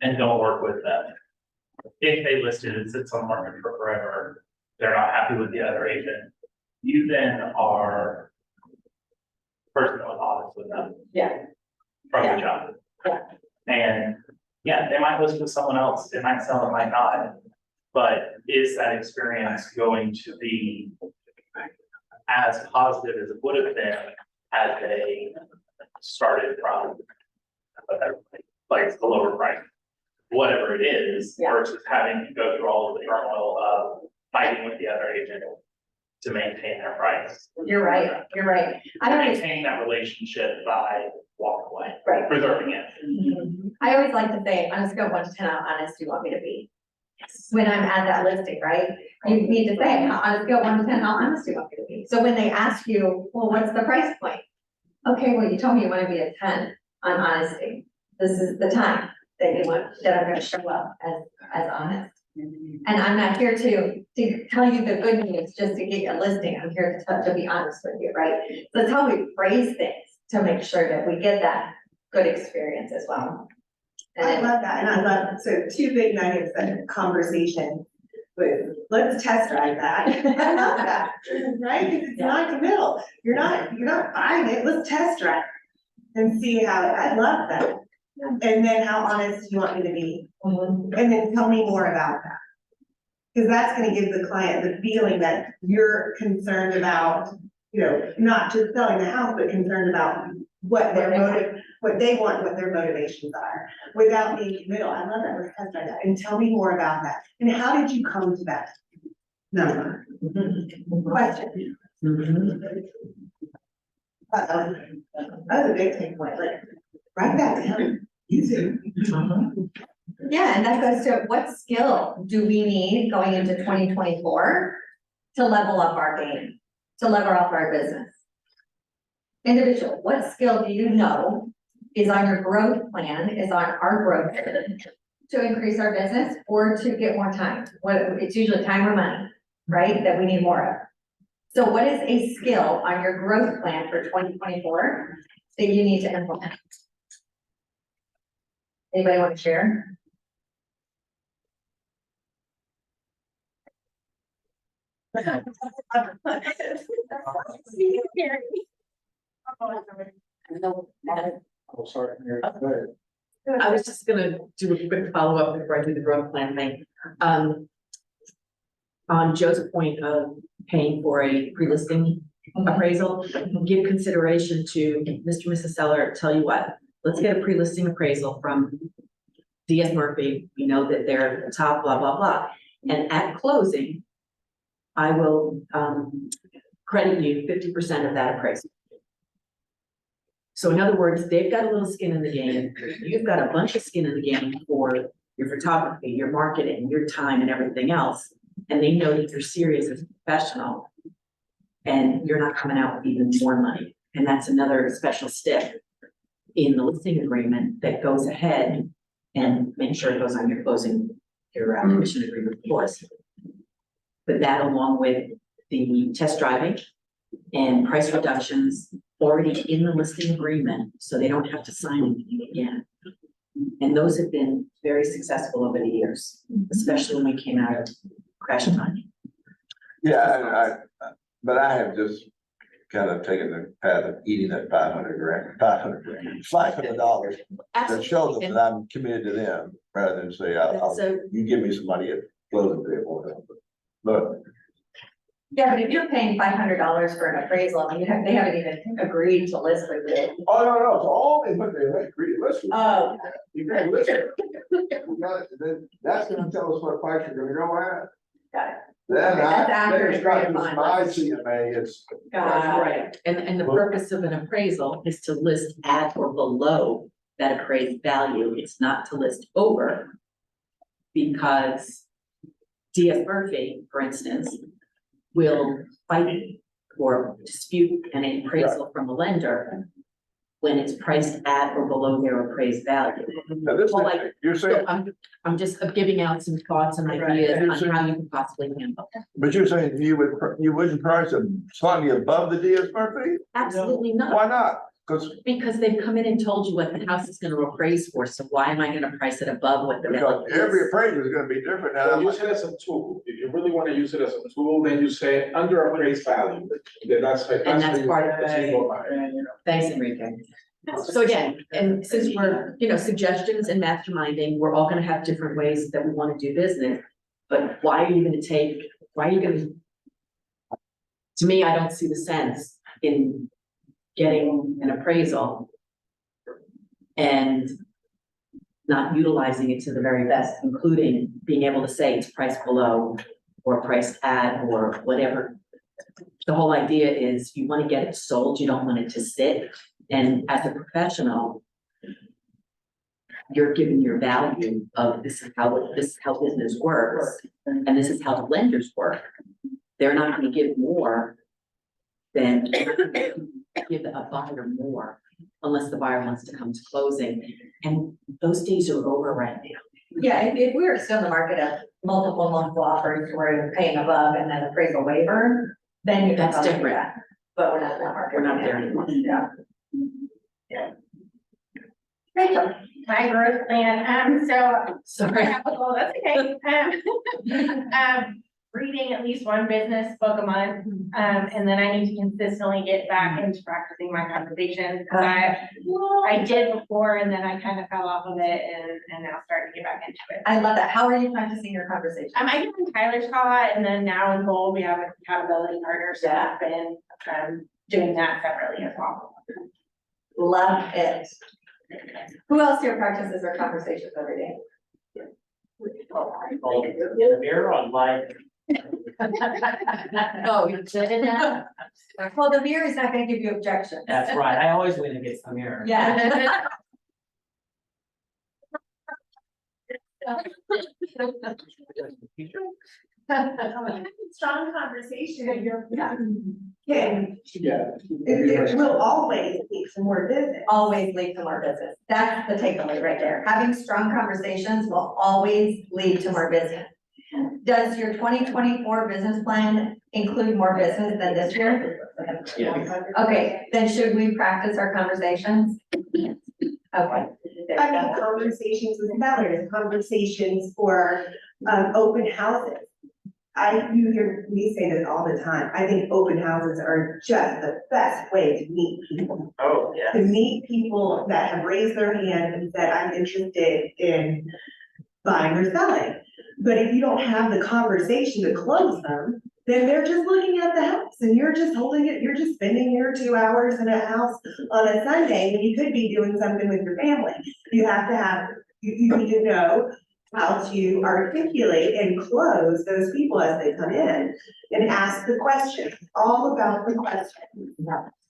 and don't work with them. If they listed and sits on the market for forever, they're not happy with the other agent, you then are the person that was honest with them. Yeah. From the job. Yeah. And yeah, they might list with someone else, it might sell, it might not, but is that experience going to be as positive as it would have been had they started from like the lower price? whatever it is, Yeah. versus having to go through all of the turmoil of fighting with the other agent to maintain their price. You're right. I always, Maintaining that relationship by walking away, right. preserving it. I always like to say, on a scale of 1 to 10, how honest do you want me to be? When I'm at that listing, right? You need to say, on a scale of 1 to 10, how honest do you want me to be? So when they ask you, well, what's the price point? Okay, well, you told me you want to be a 10 on honesty. This is the time that you want, that I'm gonna show up as honest. And I'm not here to tell you the good news, just to get your listing. I'm here to be honest with you, right? So that's how we phrase things to make sure that we get that good experience as well. I love that, and I love, so 2 big nuggets of conversation with, let's test drive that. I love that, right? Because it's not committal. You're not buying it, let's test drive and see how, I love that. And then how honest do you want me to be? And then tell me more about that. Because that's gonna give the client the feeling that you're concerned about, not just selling the house, but concerned about what their motive, what they want, what their motivations are, without being committal. I love that, let's test drive that, and tell me more about that. And how did you come to that number? Question. That was a big takeaway, like, write that down, use it. Yeah, and that goes to what skill do we need going into 2024 to level up our game, to level up our business? Individual, what skill do you know is on your growth plan, is on our growth plan to increase our business or to get more time? It's usually time or money, right? That we need more of. So what is a skill on your growth plan for 2024 that you need to implement? Anybody want to share? Oh, sorry, Mary, go ahead. I was just gonna do a quick follow-up before I do the growth plan thing. On Joe's point of paying for a pre-listing appraisal, give consideration to Mr. and Mrs. Seller, tell you what, let's get a pre-listing appraisal from DS Murphy. We know that they're top, blah, blah, blah. And at closing, I will credit you 50% of that appraisal. So in other words, they've got a little skin in the game. You've got a bunch of skin in the game for your photography, your marketing, your time and everything else. And they know that you're serious as a professional and you're not coming out with even more money. And that's another special step in the listing agreement that goes ahead and make sure it goes on your closing, your commission agreement, of course. But that along with the test driving and price reductions already in the listing agreement, so they don't have to sign anything again. And those have been very successful over the years, especially when we came out of crash time. Yeah, but I have just kind of taken the path of eating that $500. That shows them that I'm committed to them, rather than say, you give me some money at closing table. But Yeah, but if you're paying $500 for an appraisal, I mean, they haven't even agreed to list with you. oh, no, it's all they put there, they agree to listen. Oh. You can listen. That's gonna tell us what price you're gonna go at. Got it. Then That's I, after then it's not agreed just upon. my CMA, it's. Right, and the purpose of an appraisal is to list at or below that appraised value. It's not to list over. Because DS Murphy, for instance, will fight or dispute an appraisal from a lender when it's priced at or below their appraised value. Now, this is, Well, like, you're saying, So I'm just giving out some thoughts and ideas Right. on how you can possibly handle it. but you're saying you wouldn't price it slightly above the DS Murphy? Absolutely not. Why not? Because they've come in and told you what the house is gonna appraise for, so why am I gonna price it above what the value Because is? every appraiser is gonna be different So now. use it as a tool. If you really want to use it as a tool, then you say under appraised value. Then that's that's part of it. Thanks, Enrique. So again, and since we're, suggestions and masterminding, we're all gonna have different ways that we wanna do business. But why are you gonna to me, I don't see the sense in getting an appraisal and not utilizing it to the very best, including being able to say it's priced below or priced at or whatever. The whole idea is you want to get it sold, you don't want it to sit. And as a professional, you're giving your value of this is how business works, and this is how the lenders work. They're not gonna give more than give a buyer more unless the buyer wants to come to closing. And those days are over right now. Yeah, if we were still in the market of multiple offers where you're paying above and then appraisal waiver, then you. That's different. But we're not in that market. We're not there anymore. Yeah. Rachel, my growth plan, so. Sorry. Well, that's okay. Reading at least one business book a month, and then I need to consistently get back into practicing my conversations. I did before, and then I kind of fell off of it, and now starting to get back into it. I love that. How are you practicing your conversation? I do in Tyler's Call, and then now in Bold, we have an accountability partner, so I've been, doing that separately as well. Love it. Who else here practices their conversations every day? The mirror on live. Oh, you said it now? Well, the mirror is not gonna give you objections. That's right, I always win against the mirror. Yeah. Strong conversation, you're. Yeah. Yeah. It will always lead to more business. Always lead to more business. That's the takeaway right there. Having strong conversations will always lead to more business. Does your 2024 business plan include more business than this year? Yes. Okay, then should we practice our conversations? Okay. I mean, conversations with sellers, conversations for, open houses. You hear me say this all the time. I think open houses are just the best way to meet people. Oh, yeah. To meet people that have raised their hand and said, I'm interested in buying or selling. But if you don't have the conversation to close them, then they're just looking at the house and you're just holding it, you're just spending your 2 hours in a house on a Sunday when you could be doing something with your family. You have to have, you need to know how to articulate and close those people as they come in and ask the questions, all about the questions.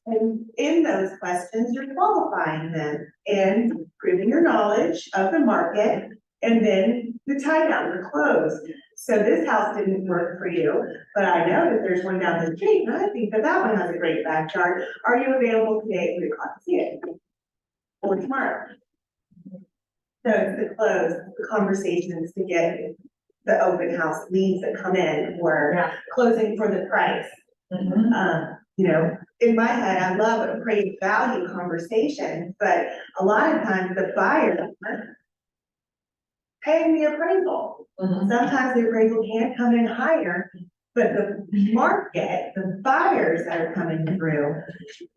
And in those questions, you're qualifying them and proving your knowledge of the market and then the tie down, the close. So this house didn't work for you, but I know that there's one down the street and I think that that one has a great backyard. Are you available today at 3 o'clock to see it? Or tomorrow? So it's the close, the conversations to get the open house leads that come in or closing for the price. You know, in my head, I love appraised value conversations, but a lot of times the buyer paying the appraisal. Sometimes the appraisal can't come in higher, but the market, the buyers that are coming through,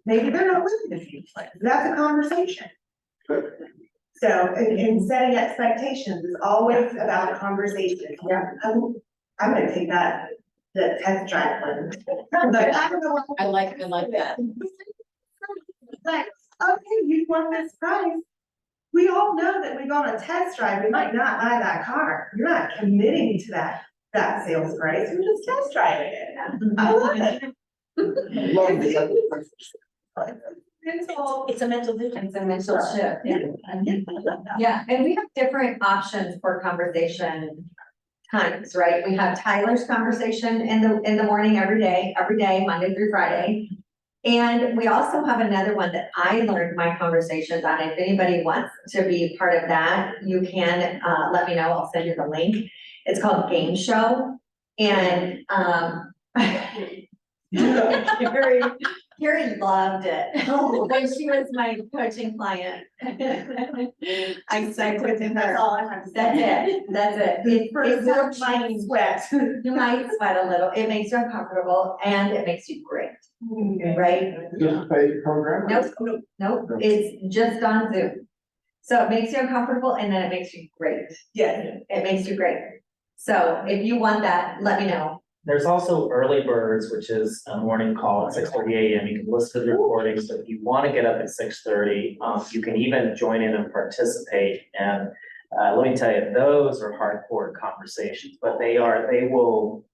maybe they're not living the same place. That's a conversation. So, in setting expectations is always about conversation. Yeah. I'm gonna take that, the test drive one. But I don't know. I like that. Like, okay, you want this price. We all know that we go on a test drive, we might not buy that car. You're not committing to that sales price, you're just test driving it. I love it. It's a mental vision. It's a mental shift, yeah. Yeah, and we have different options for conversation times, right? We have Tyler's conversation in the morning every day, Monday through Friday. And we also have another one that I learned my conversations on. If anybody wants to be part of that, you can let me know. I'll send you the link. It's called Game Show. And Carrie loved it when she was my coaching client. I stuck with her. That's all I have to say. That's it. It might sweat. You might sweat a little. It makes you uncomfortable and it makes you great, right? Just a paid program? Nope, it's just on Zoom. So it makes you uncomfortable and then it makes you great. Yes. It makes you great. So if you want that, let me know. There's also Early Birds, which is a morning call at 6:30 a.m. You can listen to the recording, so if you want to get up at 6:30, you can even join in and participate. And let me tell you, those are hardcore conversations, but they will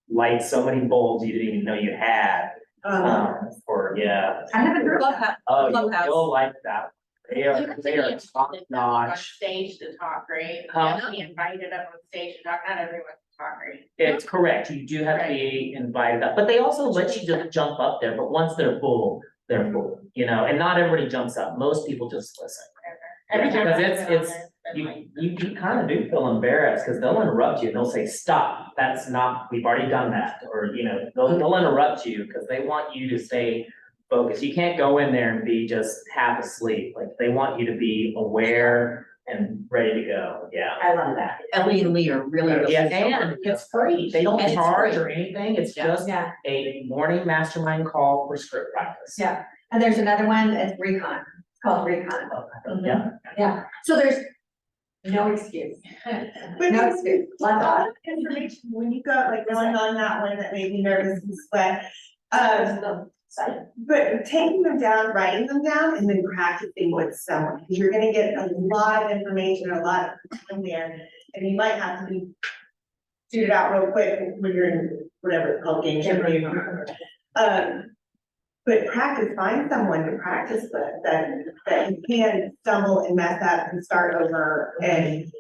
light so many bulbs you didn't even know you had. Or, yeah. I haven't heard of that. Oh, you'll like that. They are top notch. Stage to talk, right? Huh? Be invited up on stage to talk, not everyone can talk, right? It's correct, you do have to be invited up, but they also let you just jump up there, but once they're full, you know, and not everybody jumps up, most people just listen. Because it's, you kind of do feel embarrassed, because they'll interrupt you and they'll say, stop, that's not, we've already done that, or, you know, they'll interrupt you, because they want you to stay focused. You can't go in there and be just half asleep, like, they want you to be aware and ready to go, yeah. I love that. Ellie and Lee are really. Yeah, and it's free, they don't And it's charge free. or anything, it's just Yeah, a morning mastermind call for script practice. yeah. And there's another one, it's Recon. It's called Recon. Yeah. Yeah. So there's no excuse. But No there's excuse. a lot of information, when you go, like, going on that one that made me nervous and sweat. But taking them down, writing them down, and then practicing with someone, because you're gonna get a lot of information, a lot of in there, and you might have to be shoot it out real quick when you're in whatever it's called, game show. But practice, find someone to practice with, that you can stumble and mess up and start over and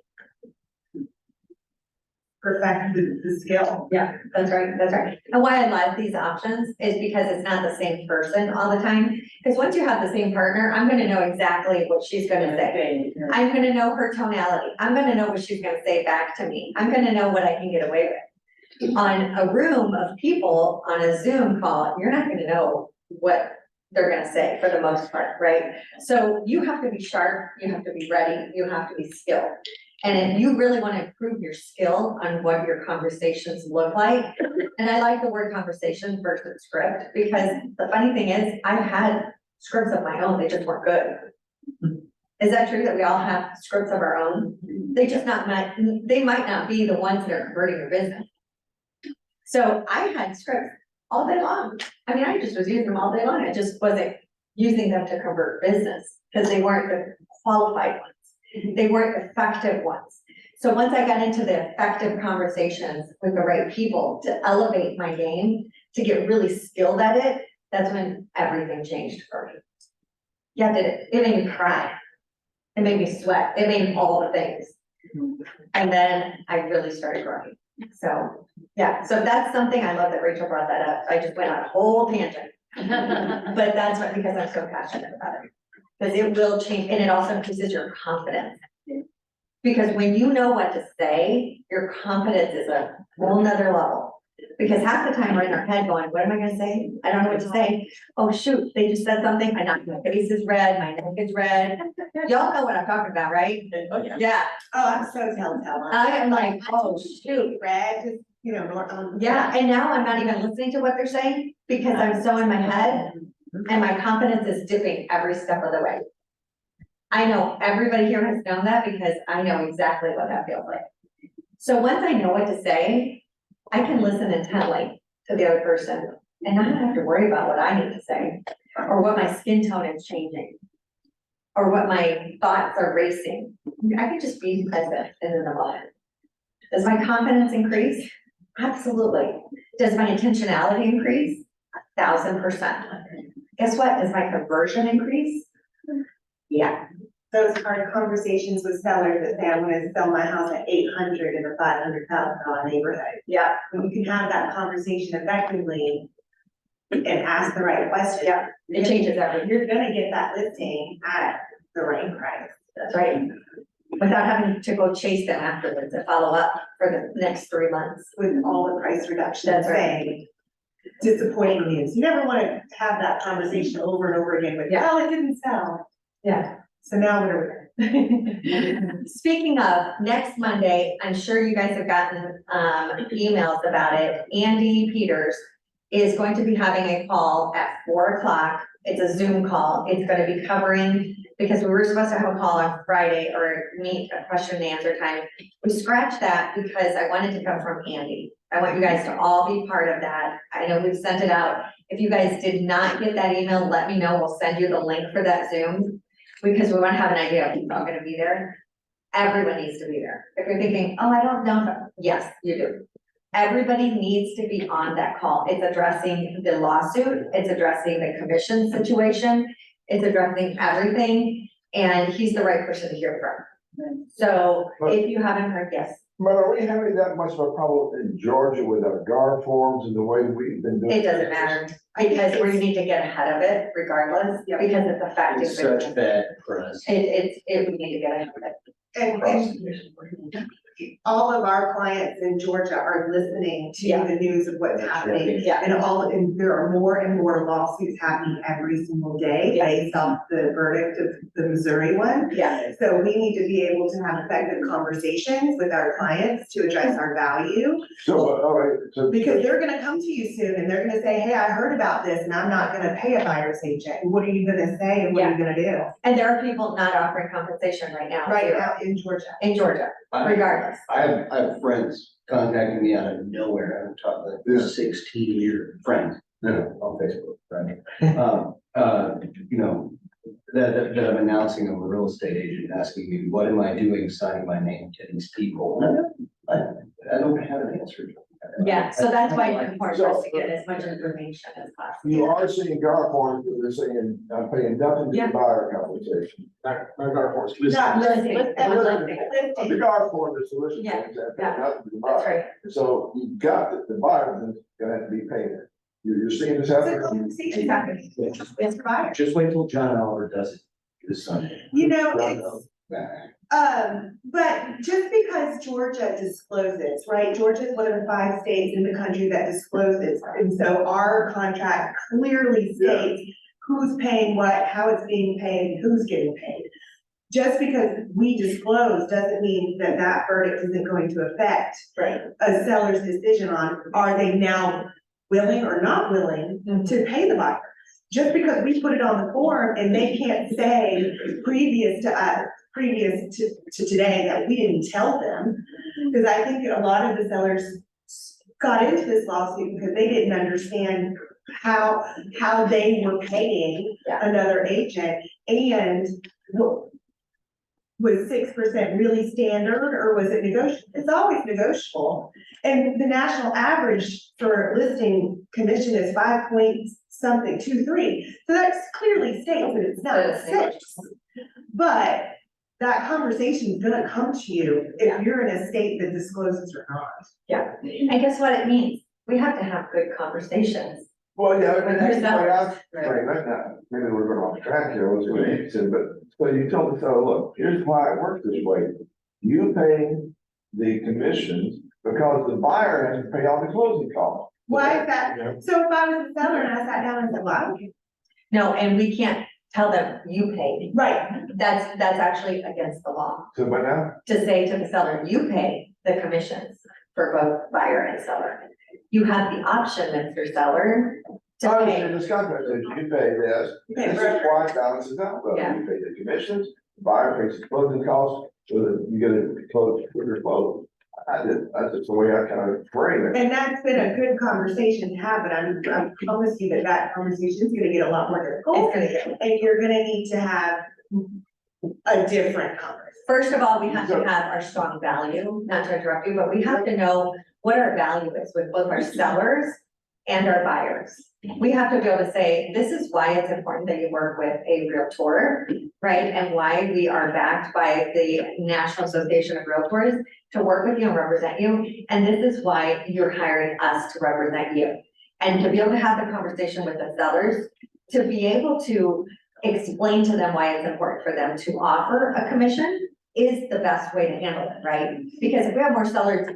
perfect the skill. Yeah, that's right, that's right. And why I love these options is because it's not the same person all the time. Because once you have the same partner, I'm gonna know exactly what she's gonna say. I'm gonna know her tonality. I'm gonna know what she's gonna say back to me. I'm gonna know what I can get away with. On a room of people, on a Zoom call, you're not gonna know what they're gonna say for the most part, right? So you have to be sharp, you have to be ready, you have to be skilled. And if you really wanna improve your skill on what your conversations look like, and I like the word conversation versus script, because the funny thing is, I've had scripts of my own, they just weren't good. Is that true that we all have scripts of our own? They just they might not be the ones that are converting your business. So I had scripts all day long. I mean, I just was using them all day long. I just wasn't using them to convert business because they weren't the qualified ones. They weren't effective ones. So once I got into the effective conversations with the right people to elevate my game, to get really skilled at it, that's when everything changed for me. Yeah, it made me cry. It made me sweat. It made all the things. And then I really started growing. So, yeah, so that's something, I love that Rachel brought that up. I just went on a whole tangent. But that's what, because I'm so passionate about it. Because it will change, and it also increases your confidence. Because when you know what to say, your confidence is a whole nother level. Because half the time we're in our head going, what am I gonna say? I don't know what to say. Oh, shoot, they just said something. My face is red, my neck is red. Y'all know what I'm talking about, right? Oh, yeah. Yeah. Oh, I'm so telltale. I am like, oh, shoot. Red, just, you know, Yeah, and now I'm not even listening to what they're saying because I'm so in my head and my confidence is dipping every step of the way. I know everybody here has known that because I know exactly what that feels like. So once I know what to say, I can listen intently to the other person and not have to worry about what I need to say or what my skin tone is changing or what my thoughts are racing. I can just be present and in the moment. Does my confidence increase? Absolutely. Does my intentionality increase? 1,000%. Guess what? Does my conversion increase? Yeah. Those hard conversations with sellers that say, I'm gonna sell my house at 800 in a $500,000 neighborhood. Yeah. When you can have that conversation effectively and ask the right question. Yeah, it changes everything. You're gonna get that listing at the right price. That's right. Without having to go chase them afterwards and follow up for the next 3 months. With all the price reductions. That's right. saying disappointing news. You never wanna have that conversation over and over again with, Yeah. oh, it didn't sell. Yeah. So now what are we doing? Speaking of, next Monday, I'm sure you guys have gotten emails about it. Andy Peters is going to be having a call at 4 o'clock. It's a Zoom call. It's gonna be covering, because we were supposed to have a call on Friday or meet a question and answer time. We scratched that because I wanted to come from Andy. I want you guys to all be part of that. I know we've sent it out. If you guys did not get that email, let me know. We'll send you the link for that Zoom. Because we want to have an idea of who's all gonna be there. everyone needs to be there. If you're thinking, oh, I don't know, yes, you do. Everybody needs to be on that call. It's addressing the lawsuit, it's addressing the commission situation, it's addressing everything, and he's the right person to hear from. So if you haven't heard, yes. But are we having that much of a problem in Georgia with our guard forms and the way we've been doing? It doesn't matter, because we need to get ahead of it regardless, because it's affecting. It's such bad press. We need to get ahead of it. And all of our clients in Georgia are listening to the news of what's happening. Yeah. And there are more and more lawsuits happening every single day based off the verdict of the Missouri one. Yeah. So we need to be able to have effective conversations with our clients to address our value. So, all right, so. Because they're gonna come to you soon and they're gonna say, hey, I heard about this and I'm not gonna pay a buyer's agent. And what are you gonna say and what are you gonna do? And there are people not offering compensation right now. Right too. now in Georgia. In Georgia, regardless. I have friends contacting me out of nowhere, I'm talking like 16-year friends, on Facebook, right? You know, that I'm announcing I'm a real estate agent, asking me, what am I doing signing my name to these people? I don't have an answer. Yeah, so that's why it's important for us to get as much information as possible. You are seeing guard forms, that they're saying, I'm paying nothing to the buyer compensation. Not guard forms, Not listen. listing. The guard form is solicited, Yeah, that pay yeah. nothing to the That's buyer. right. So you've got the buyer is gonna have to be paying it. You're seeing this happen? It's happening. It's providers. Just wait till John Oliver does it this Sunday. You know, John it's, Oliver. but just because Georgia discloses, right? Georgia is one of the 5 states in the country that discloses. And so our contract clearly states who's paying what, how it's being paid, who's getting paid. Just because we disclose doesn't mean that that verdict isn't going to affect a seller's decision on, are they now willing or not willing to pay the buyer? Just because we put it on the form and they can't say previous to today that we didn't tell them. Because I think a lot of the sellers got into this lawsuit because they didn't understand how they were paying another agent, and was 6% really standard or was it negotiable? It's always negotiable. And the national average for listing commission is 5.23. So that's clearly states that it's not 6. But that conversation is gonna come to you if you're in a state that discloses or not. Yeah, and guess what it means? We have to have good conversations. Well, yeah, I mean, that's Yourself. what I was saying, right now, maybe we're going off track here, I was going to say, but, so you told the seller, look, here's why it works this way. You pay the commissions because the buyer has to pay all the closing costs. Why is that? So if I was a seller and I sat down and said, wow, No, and we can't tell them you paid. right, That's actually against the law. So by now, To say to the seller, you pay the commissions for both buyer and seller. You have the option, Mr. Seller, to I pay. understand this contract says you pay this, this is why it balances out, well, Yeah. you pay the commissions, the buyer pays the closing costs, so that you get it closed, quicker close. That's just the way I kind of frame it. and that's been a good conversation to have, but I promise you that that conversation is gonna get a lot more difficult. It's gonna get- And you're gonna need to have a different conversation. First of all, we have to have our strong value, not to interrupt you, but we have to know what our value is with both our sellers and our buyers. We have to be able to say, this is why it's important that you work with a Realtor, right? And why we are backed by the National Association of Realtors to work with you and represent you. And this is why you're hiring us to represent you. And to be able to have the conversation with the sellers, to be able to explain to them why it's important for them to offer a commission is the best way to handle it, right? Because if we have more sellers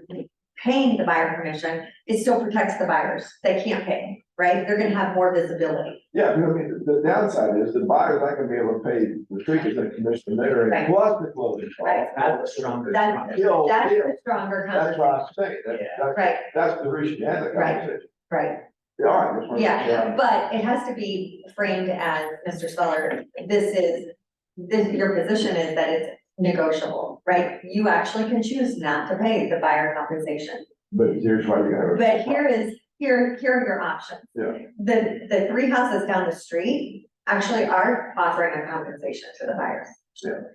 paying the buyer commission, it still protects the buyers. They can't pay, right? They're gonna have more visibility. Yeah, I mean, the downside is the buyer's not gonna be able to pay the 3% commission there Right. and plus the closing Right. costs. That's a stronger. That's Still, the stronger that's what conversation, I'm saying, Right. that's the reason you have the Right. conversation. right? Yeah, all right, that's what- Yeah, but it has to be framed as, Mr. Speller, your position is that it's negotiable, right? You actually can choose not to pay the buyer compensation. But here's why you gotta. But here are your options. Yeah. The 3 houses down the street actually are offering a compensation to the buyers.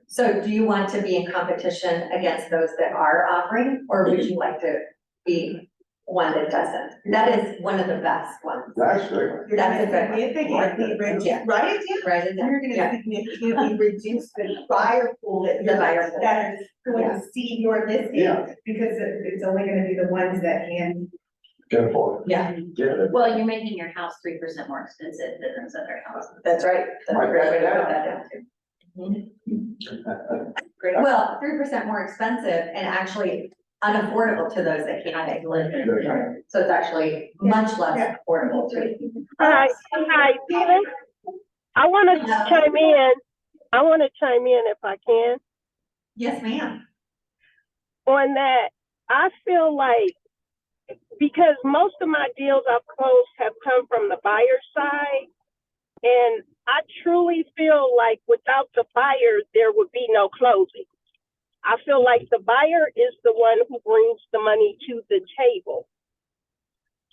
So do you want to be in competition against those that are offering, or would you like to be one that doesn't? That is one of the best ones. That's great. That's a good one. Significantly reduce, right? Right, is You're yeah. gonna significantly reduce the buyer pool that The buyer pool. that is going to see your listing. Yeah. Because it's only gonna be the ones that can. Go for it. Yeah. Yeah. Well, you're making your house 3% more expensive than those other houses. That's right. That's a great way to put that down too. Well, 3% more expensive and actually unaffordable to those that can't live there. So it's actually much less affordable to. Hi, Stephen. I wanna chime in. I wanna chime in if I can. Yes, ma'am. On that, I feel like, because most of my deals I've closed have come from the buyer's side. And I truly feel like without the buyer, there would be no closing. I feel like the buyer is the one who brings the money to the table.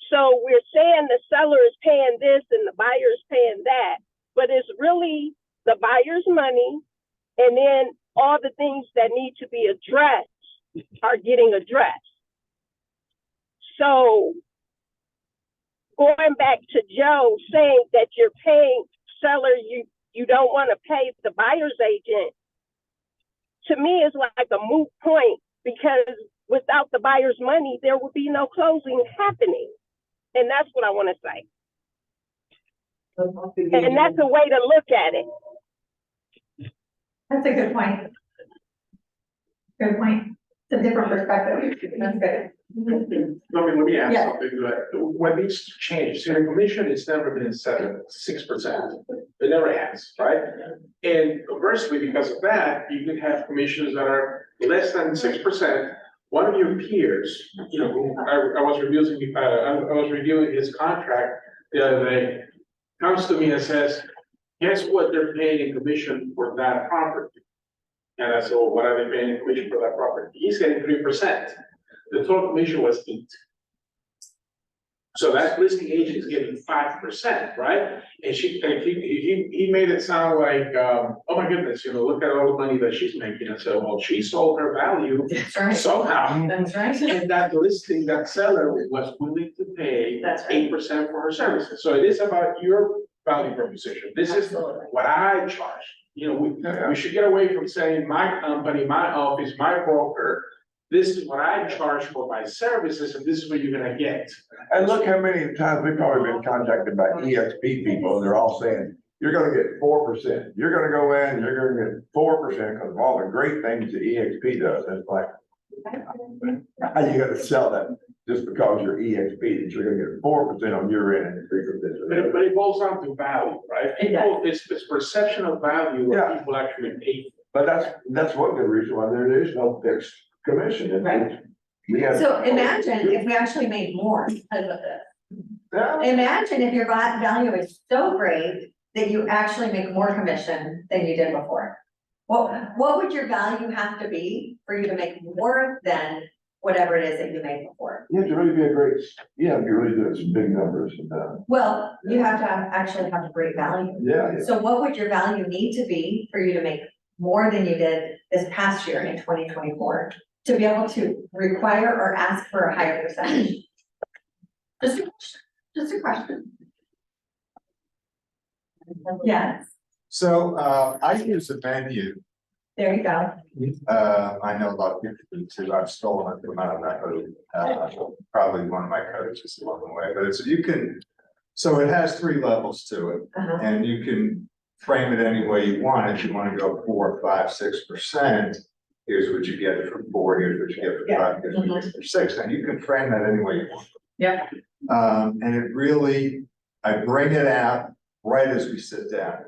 So we're saying the seller is paying this and the buyer is paying that, but it's really the buyer's money. And then all the things that need to be addressed are getting addressed. So going back to Joe saying that you're paying seller, you don't want to pay the buyer's agent, to me is like a moot point, because without the buyer's money, there would be no closing happening. And that's what I want to say. And that's a way to look at it. That's a good point. Good point. It's a different perspective. That's good. Let me add Yeah. something to that. When these changes, see, the commission has never been set at 6%. It never has, right? And conversely, because of that, you could have commissions that are less than 6%. One of your peers, you know, I was reviewing his contract the other day, comes to me and says, guess what they're paying in commission for that property? And I said, well, what are they paying in commission for that property? He's getting 3%. The total commission was 8%. So that listing agent is getting 5%, right? And he made it sound like, oh my goodness, you know, look at all the money that she's making. I said, well, she sold her value somehow. That's right. And that listing, that seller was willing to pay 8% for her services. So it is about your value proposition. This is what I charge. You know, we should get away from saying my company, my office, my broker. This is what I charge for my services, and this is what you're gonna get. And look how many times we've probably been contacted by EXP people, and they're all saying, you're gonna get 4%. You're gonna go in, you're gonna get 4% because of all the great things that EXP does. And it's like, how you gonna sell that just because you're EXP, that you're gonna get 4% on your end and 3%? But it boils down to value, right? People, it's perception of value what people actually pay for. But that's one good reason why there is no fixed commission. Right. We have. So imagine if we actually made more because of this. Yeah. Imagine if your value is so great that you actually make more commission than you did before. Well, what would your value have to be for you to make more than whatever it is that you made before? You have to really be you're really doing some big numbers and, Well, you have to actually have a great value. yeah. So what would your value need to be for you to make more than you did this past year in 2024? To be able to require or ask for a higher percentage? Just a question. Yes, So, I use a menu. there you go. I know a lot of people do too. I've stolen it from out of that code. Probably one of my coaches along the way, but so it has 3 levels to it. Uh-huh. And you can frame it any way you want. If you want to go 4, 5, 6%, here's what you get for 4, here's what you get for 5, here's what you get for 6. And you can frame that any way you want. Yeah. And it really, I bring it out right as we sit down.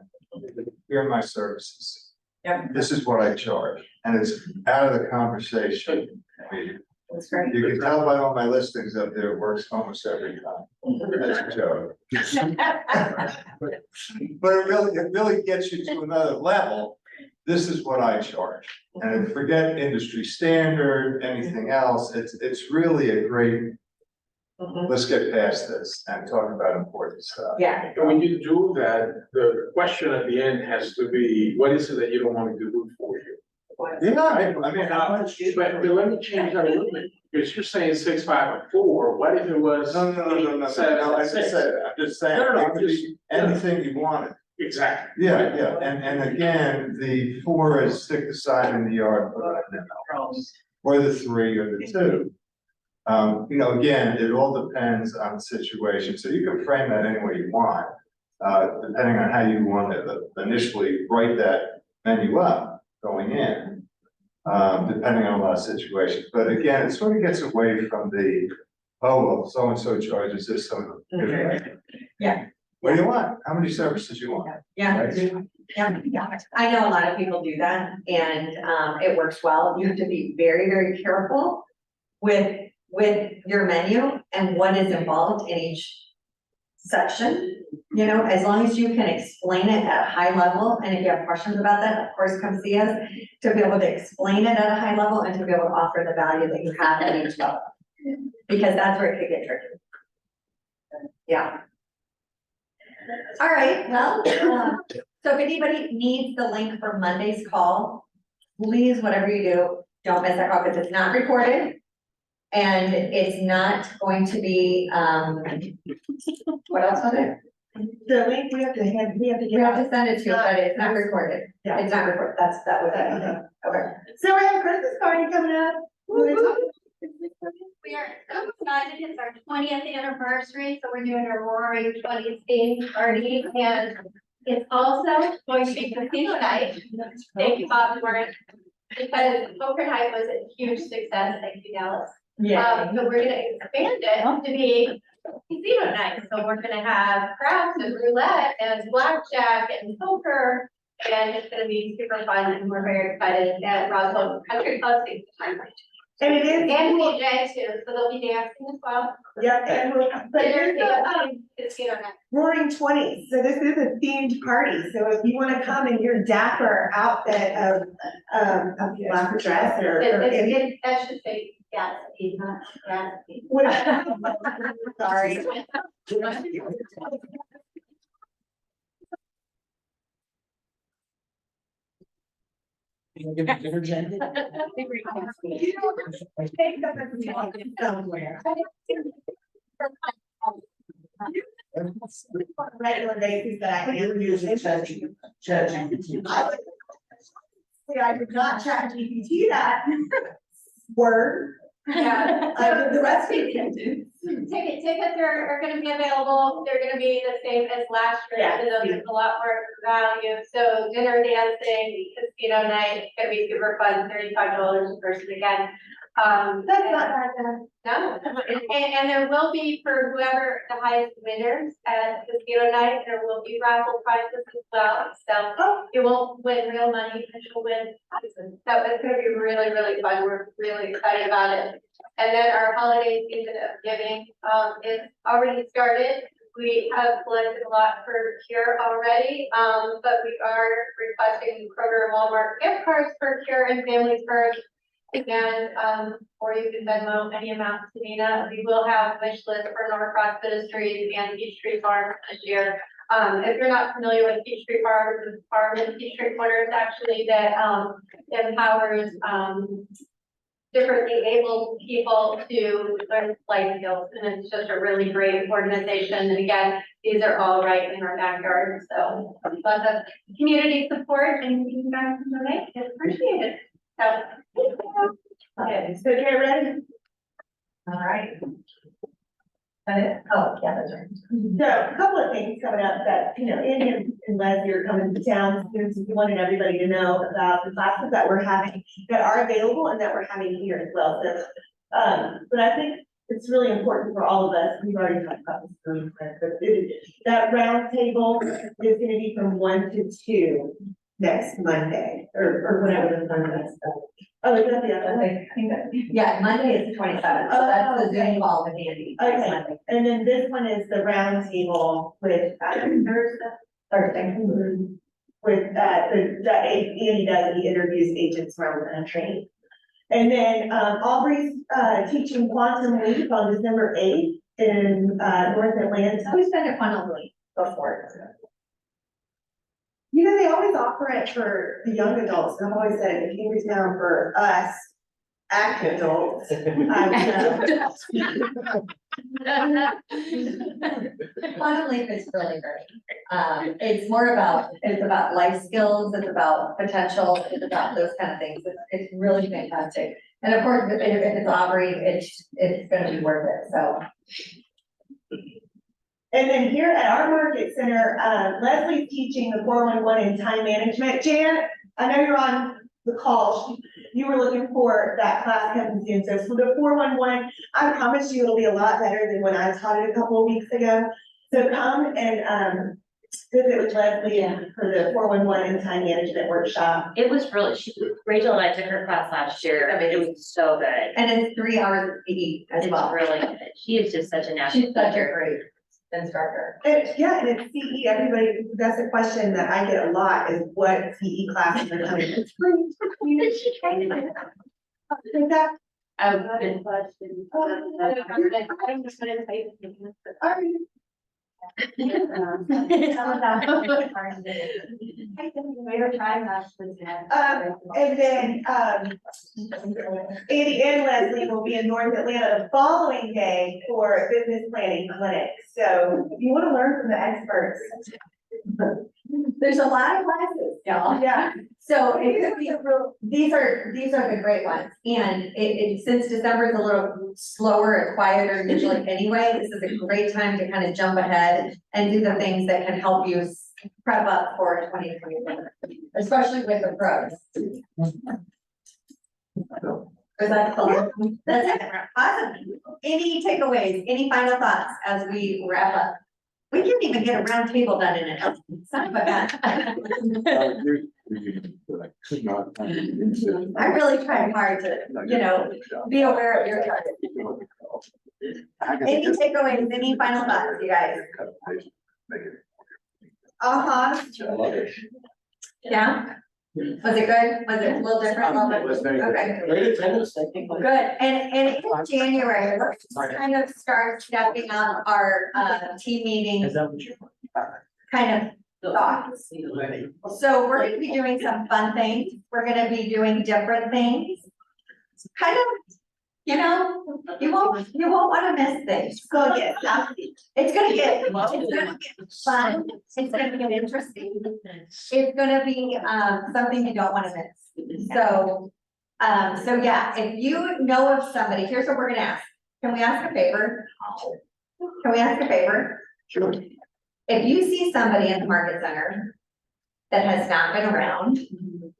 Here are my services. Yeah. This is what I charge, and it's out of the conversation. That's great. You can tell by all my listings up there, it works almost every time. That's a joke. But it really gets you to another level. This is what I charge. And forget industry standard, anything else. It's really a great let's get past this and talk about important stuff. Yeah. And when you do that, the question at the end has to be, what is it that you don't want me to do for you? Yeah, I mean, how much? But let me change that a little bit, because you're saying 6, 5, and 4, what if it was? No, I just said, I'm just saying, No, it could be anything you wanted. Exactly. Yeah, and again, the 4 is stick the sign in the yard, put it in the house, or the 3 or the 2. Again, it all depends on the situation, so you can frame that any way you want, depending on how you want to initially write that menu up going in, depending on a lot of situations. But again, it sort of gets away from the, oh, well, so-and-so charges this, so. Yeah. What do you want? How many services you want? Yeah. Right? Yeah, I know a lot of people do that and it works well. You have to be very, very careful with your menu and what is involved in each section. As long as you can explain it at a high level, and if you have questions about that, of course, come see us to be able to explain it at a high level and to be able to offer the value that you have at each level. Because that's where it could get tricky. Yeah. All right, well, so if anybody needs the link for Monday's call, please, whatever you do, don't miss that call because it's not recorded. And it's not going to be, what else was it? The link we have to send it to you, but it's not recorded. Yeah, it's not recorded. That was it. Okay. So we have a Christmas party coming up. We are so excited, it's our 20th anniversary, so we're doing a roaring 20th theme party, and it's also going to be casino night. Thank you, Bob Morgan, because Poker Night was a huge success, thank you, Dallas. Yeah. So we're gonna expand it to be casino night, so we're gonna have craps and roulette and blackjack and poker, and it's gonna be super fun, and we're very excited at Roswell Country Club. And it is. And DJ too, so they'll be dancing as well. Yeah, and but here's the, Casino night. Roaring 20s, so this is a themed party, so if you wanna come in your dapper outfit of black dress or. That should say Gatsby, not Gatsby. Sorry. Somewhere. Regular basis that I am using ChatGPT. I did not ChatGPT that word. Yeah. The rest of you can do. Tickets are gonna be available, they're gonna be the same as last year, Yeah. so there's a lot more value, so dinner, dancing, casino night, it's gonna be super fun, $35 a person again. That's not bad then. No, and there will be for whoever the highest winners at casino night, there will be raffle prizes as well, so you won't win real money, but you'll win prizes. So it's gonna be really, really fun, we're really excited about it. And then our holiday season of giving, is already started. We have collected a lot for Cure already, but we are requesting Kroger, Walmart gift cards for Cure and Families First. Again, or you can Venmo any amount to Nina. We will have wish list for Norcross Ministries and Peachtree Farms this year. If you're not familiar with Peachtree Farms, it's a farm in Peachtree Corners actually that empowers differently able people to learn life skills, and it's just a really great organization. And again, these are all right in our backyard, so lots of community support, and you guys can donate, it's appreciated. So. Okay, so get ready. All right. Oh, yeah, that's right. So a couple of things coming up that, Andy and Leslie are coming to town, since we wanted everybody to know about the classes that we're having, that are available and that we're having here as well, so. But I think it's really important for all of us, we've already talked about this, but that round table is gonna be from 1 to 2 next Monday, or whatever the Monday is. Oh, is that the other thing? Yeah, Monday is the 27th, so that's the Zoom call with Andy. Okay, and then this one is the round table with, Thursday. With, Andy does, he interviews agents around the country. And then, Aubrey's, teaching Quantum Leap on December 8th. in, North Atlanta. Who's been at Funnel before? You know, they always offer it for the young adults, and I've always said it came down for us active adults. Quantum Leap is really great. It's more about, it's about life skills, it's about potential, it's about those kind of things. It's really fantastic. And of course, if it's Aubrey, it's gonna be worth it, so. And then here at our market center, Leslie's teaching the 411 in time management. Jan, I know you're on the call. You were looking for that class coming soon. So for the 411, I promise you it'll be a lot better than when I taught it a couple of weeks ago. So come and visit with Leslie for the 411 in time management workshop. It was really, Rachel and I took her class last year. I mean, it was so good. And it's 3 hours of PE as well. It's really good. She is just such a natural. She's such a great instructor. And it's CE, everybody, that's a question that I get a lot is what CE classes are coming. It's free. Think that? Good question. And then, Andy and Leslie will be in North Atlanta the following day for a business planning clinic. So if you want to learn from the experts. There's a lot of classes, y'all. Yeah. So these are the great ones. And since December is a little slower and quieter usually anyway, this is a great time to kind of jump ahead and do the things that can help you prep up for 2021, especially with the pros. Is that clear? That's it. Awesome. Any takeaways, any final thoughts as we wrap up? We can't even get a round table done in it. Son of a gun. I really tried hard to, be aware of your target. Any takeaways, any final thoughts, you guys? Yeah? Was it good? Was it a little different? Okay. Great attendance, I think. Good, and in January, let's kind of start stepping up our team meetings kind of thoughts. So we're gonna be doing some fun things, we're gonna be doing different things. Kind of, you won't wanna miss things. It's gonna get fun, it's gonna get interesting. It's gonna be something you don't wanna miss. So yeah, if you know of somebody, here's what we're gonna ask. Can we ask a favor? Sure. If you see somebody in the market center that has not been around,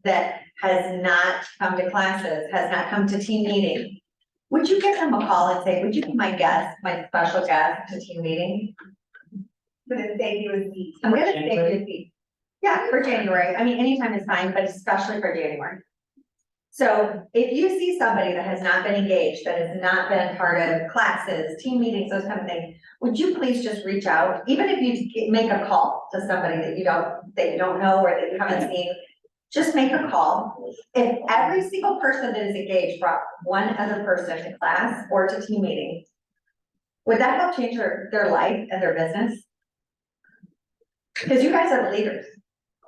that has not come to classes, has not come to team meeting, would you give them a call and say, would you be my guest, my special guest to team meeting? I'm gonna save you a seat. I'm gonna save you a seat. Yeah, for January. I mean, anytime is fine, but especially for January. So if you see somebody that has not been engaged, that has not been part of classes, team meetings, those kind of things, would you please just reach out, even if you make a call to somebody that you don't know or that you haven't seen, just make a call. If every single person that is engaged brought one other person to class or to team meeting, would that help change their life and their business? Because you guys are the leaders.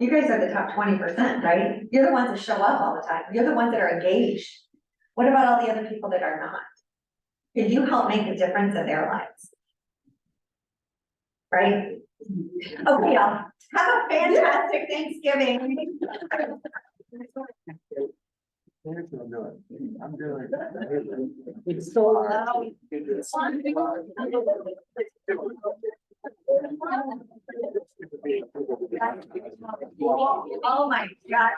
You guys are the top 20%, right? You're the ones that show up all the time. You're the ones that are engaged. What about all the other people that are not? Can you help make a difference in their lives? Right? Okay, y'all. Have a fantastic Thanksgiving. I'm doing. It's so loud. Oh my God.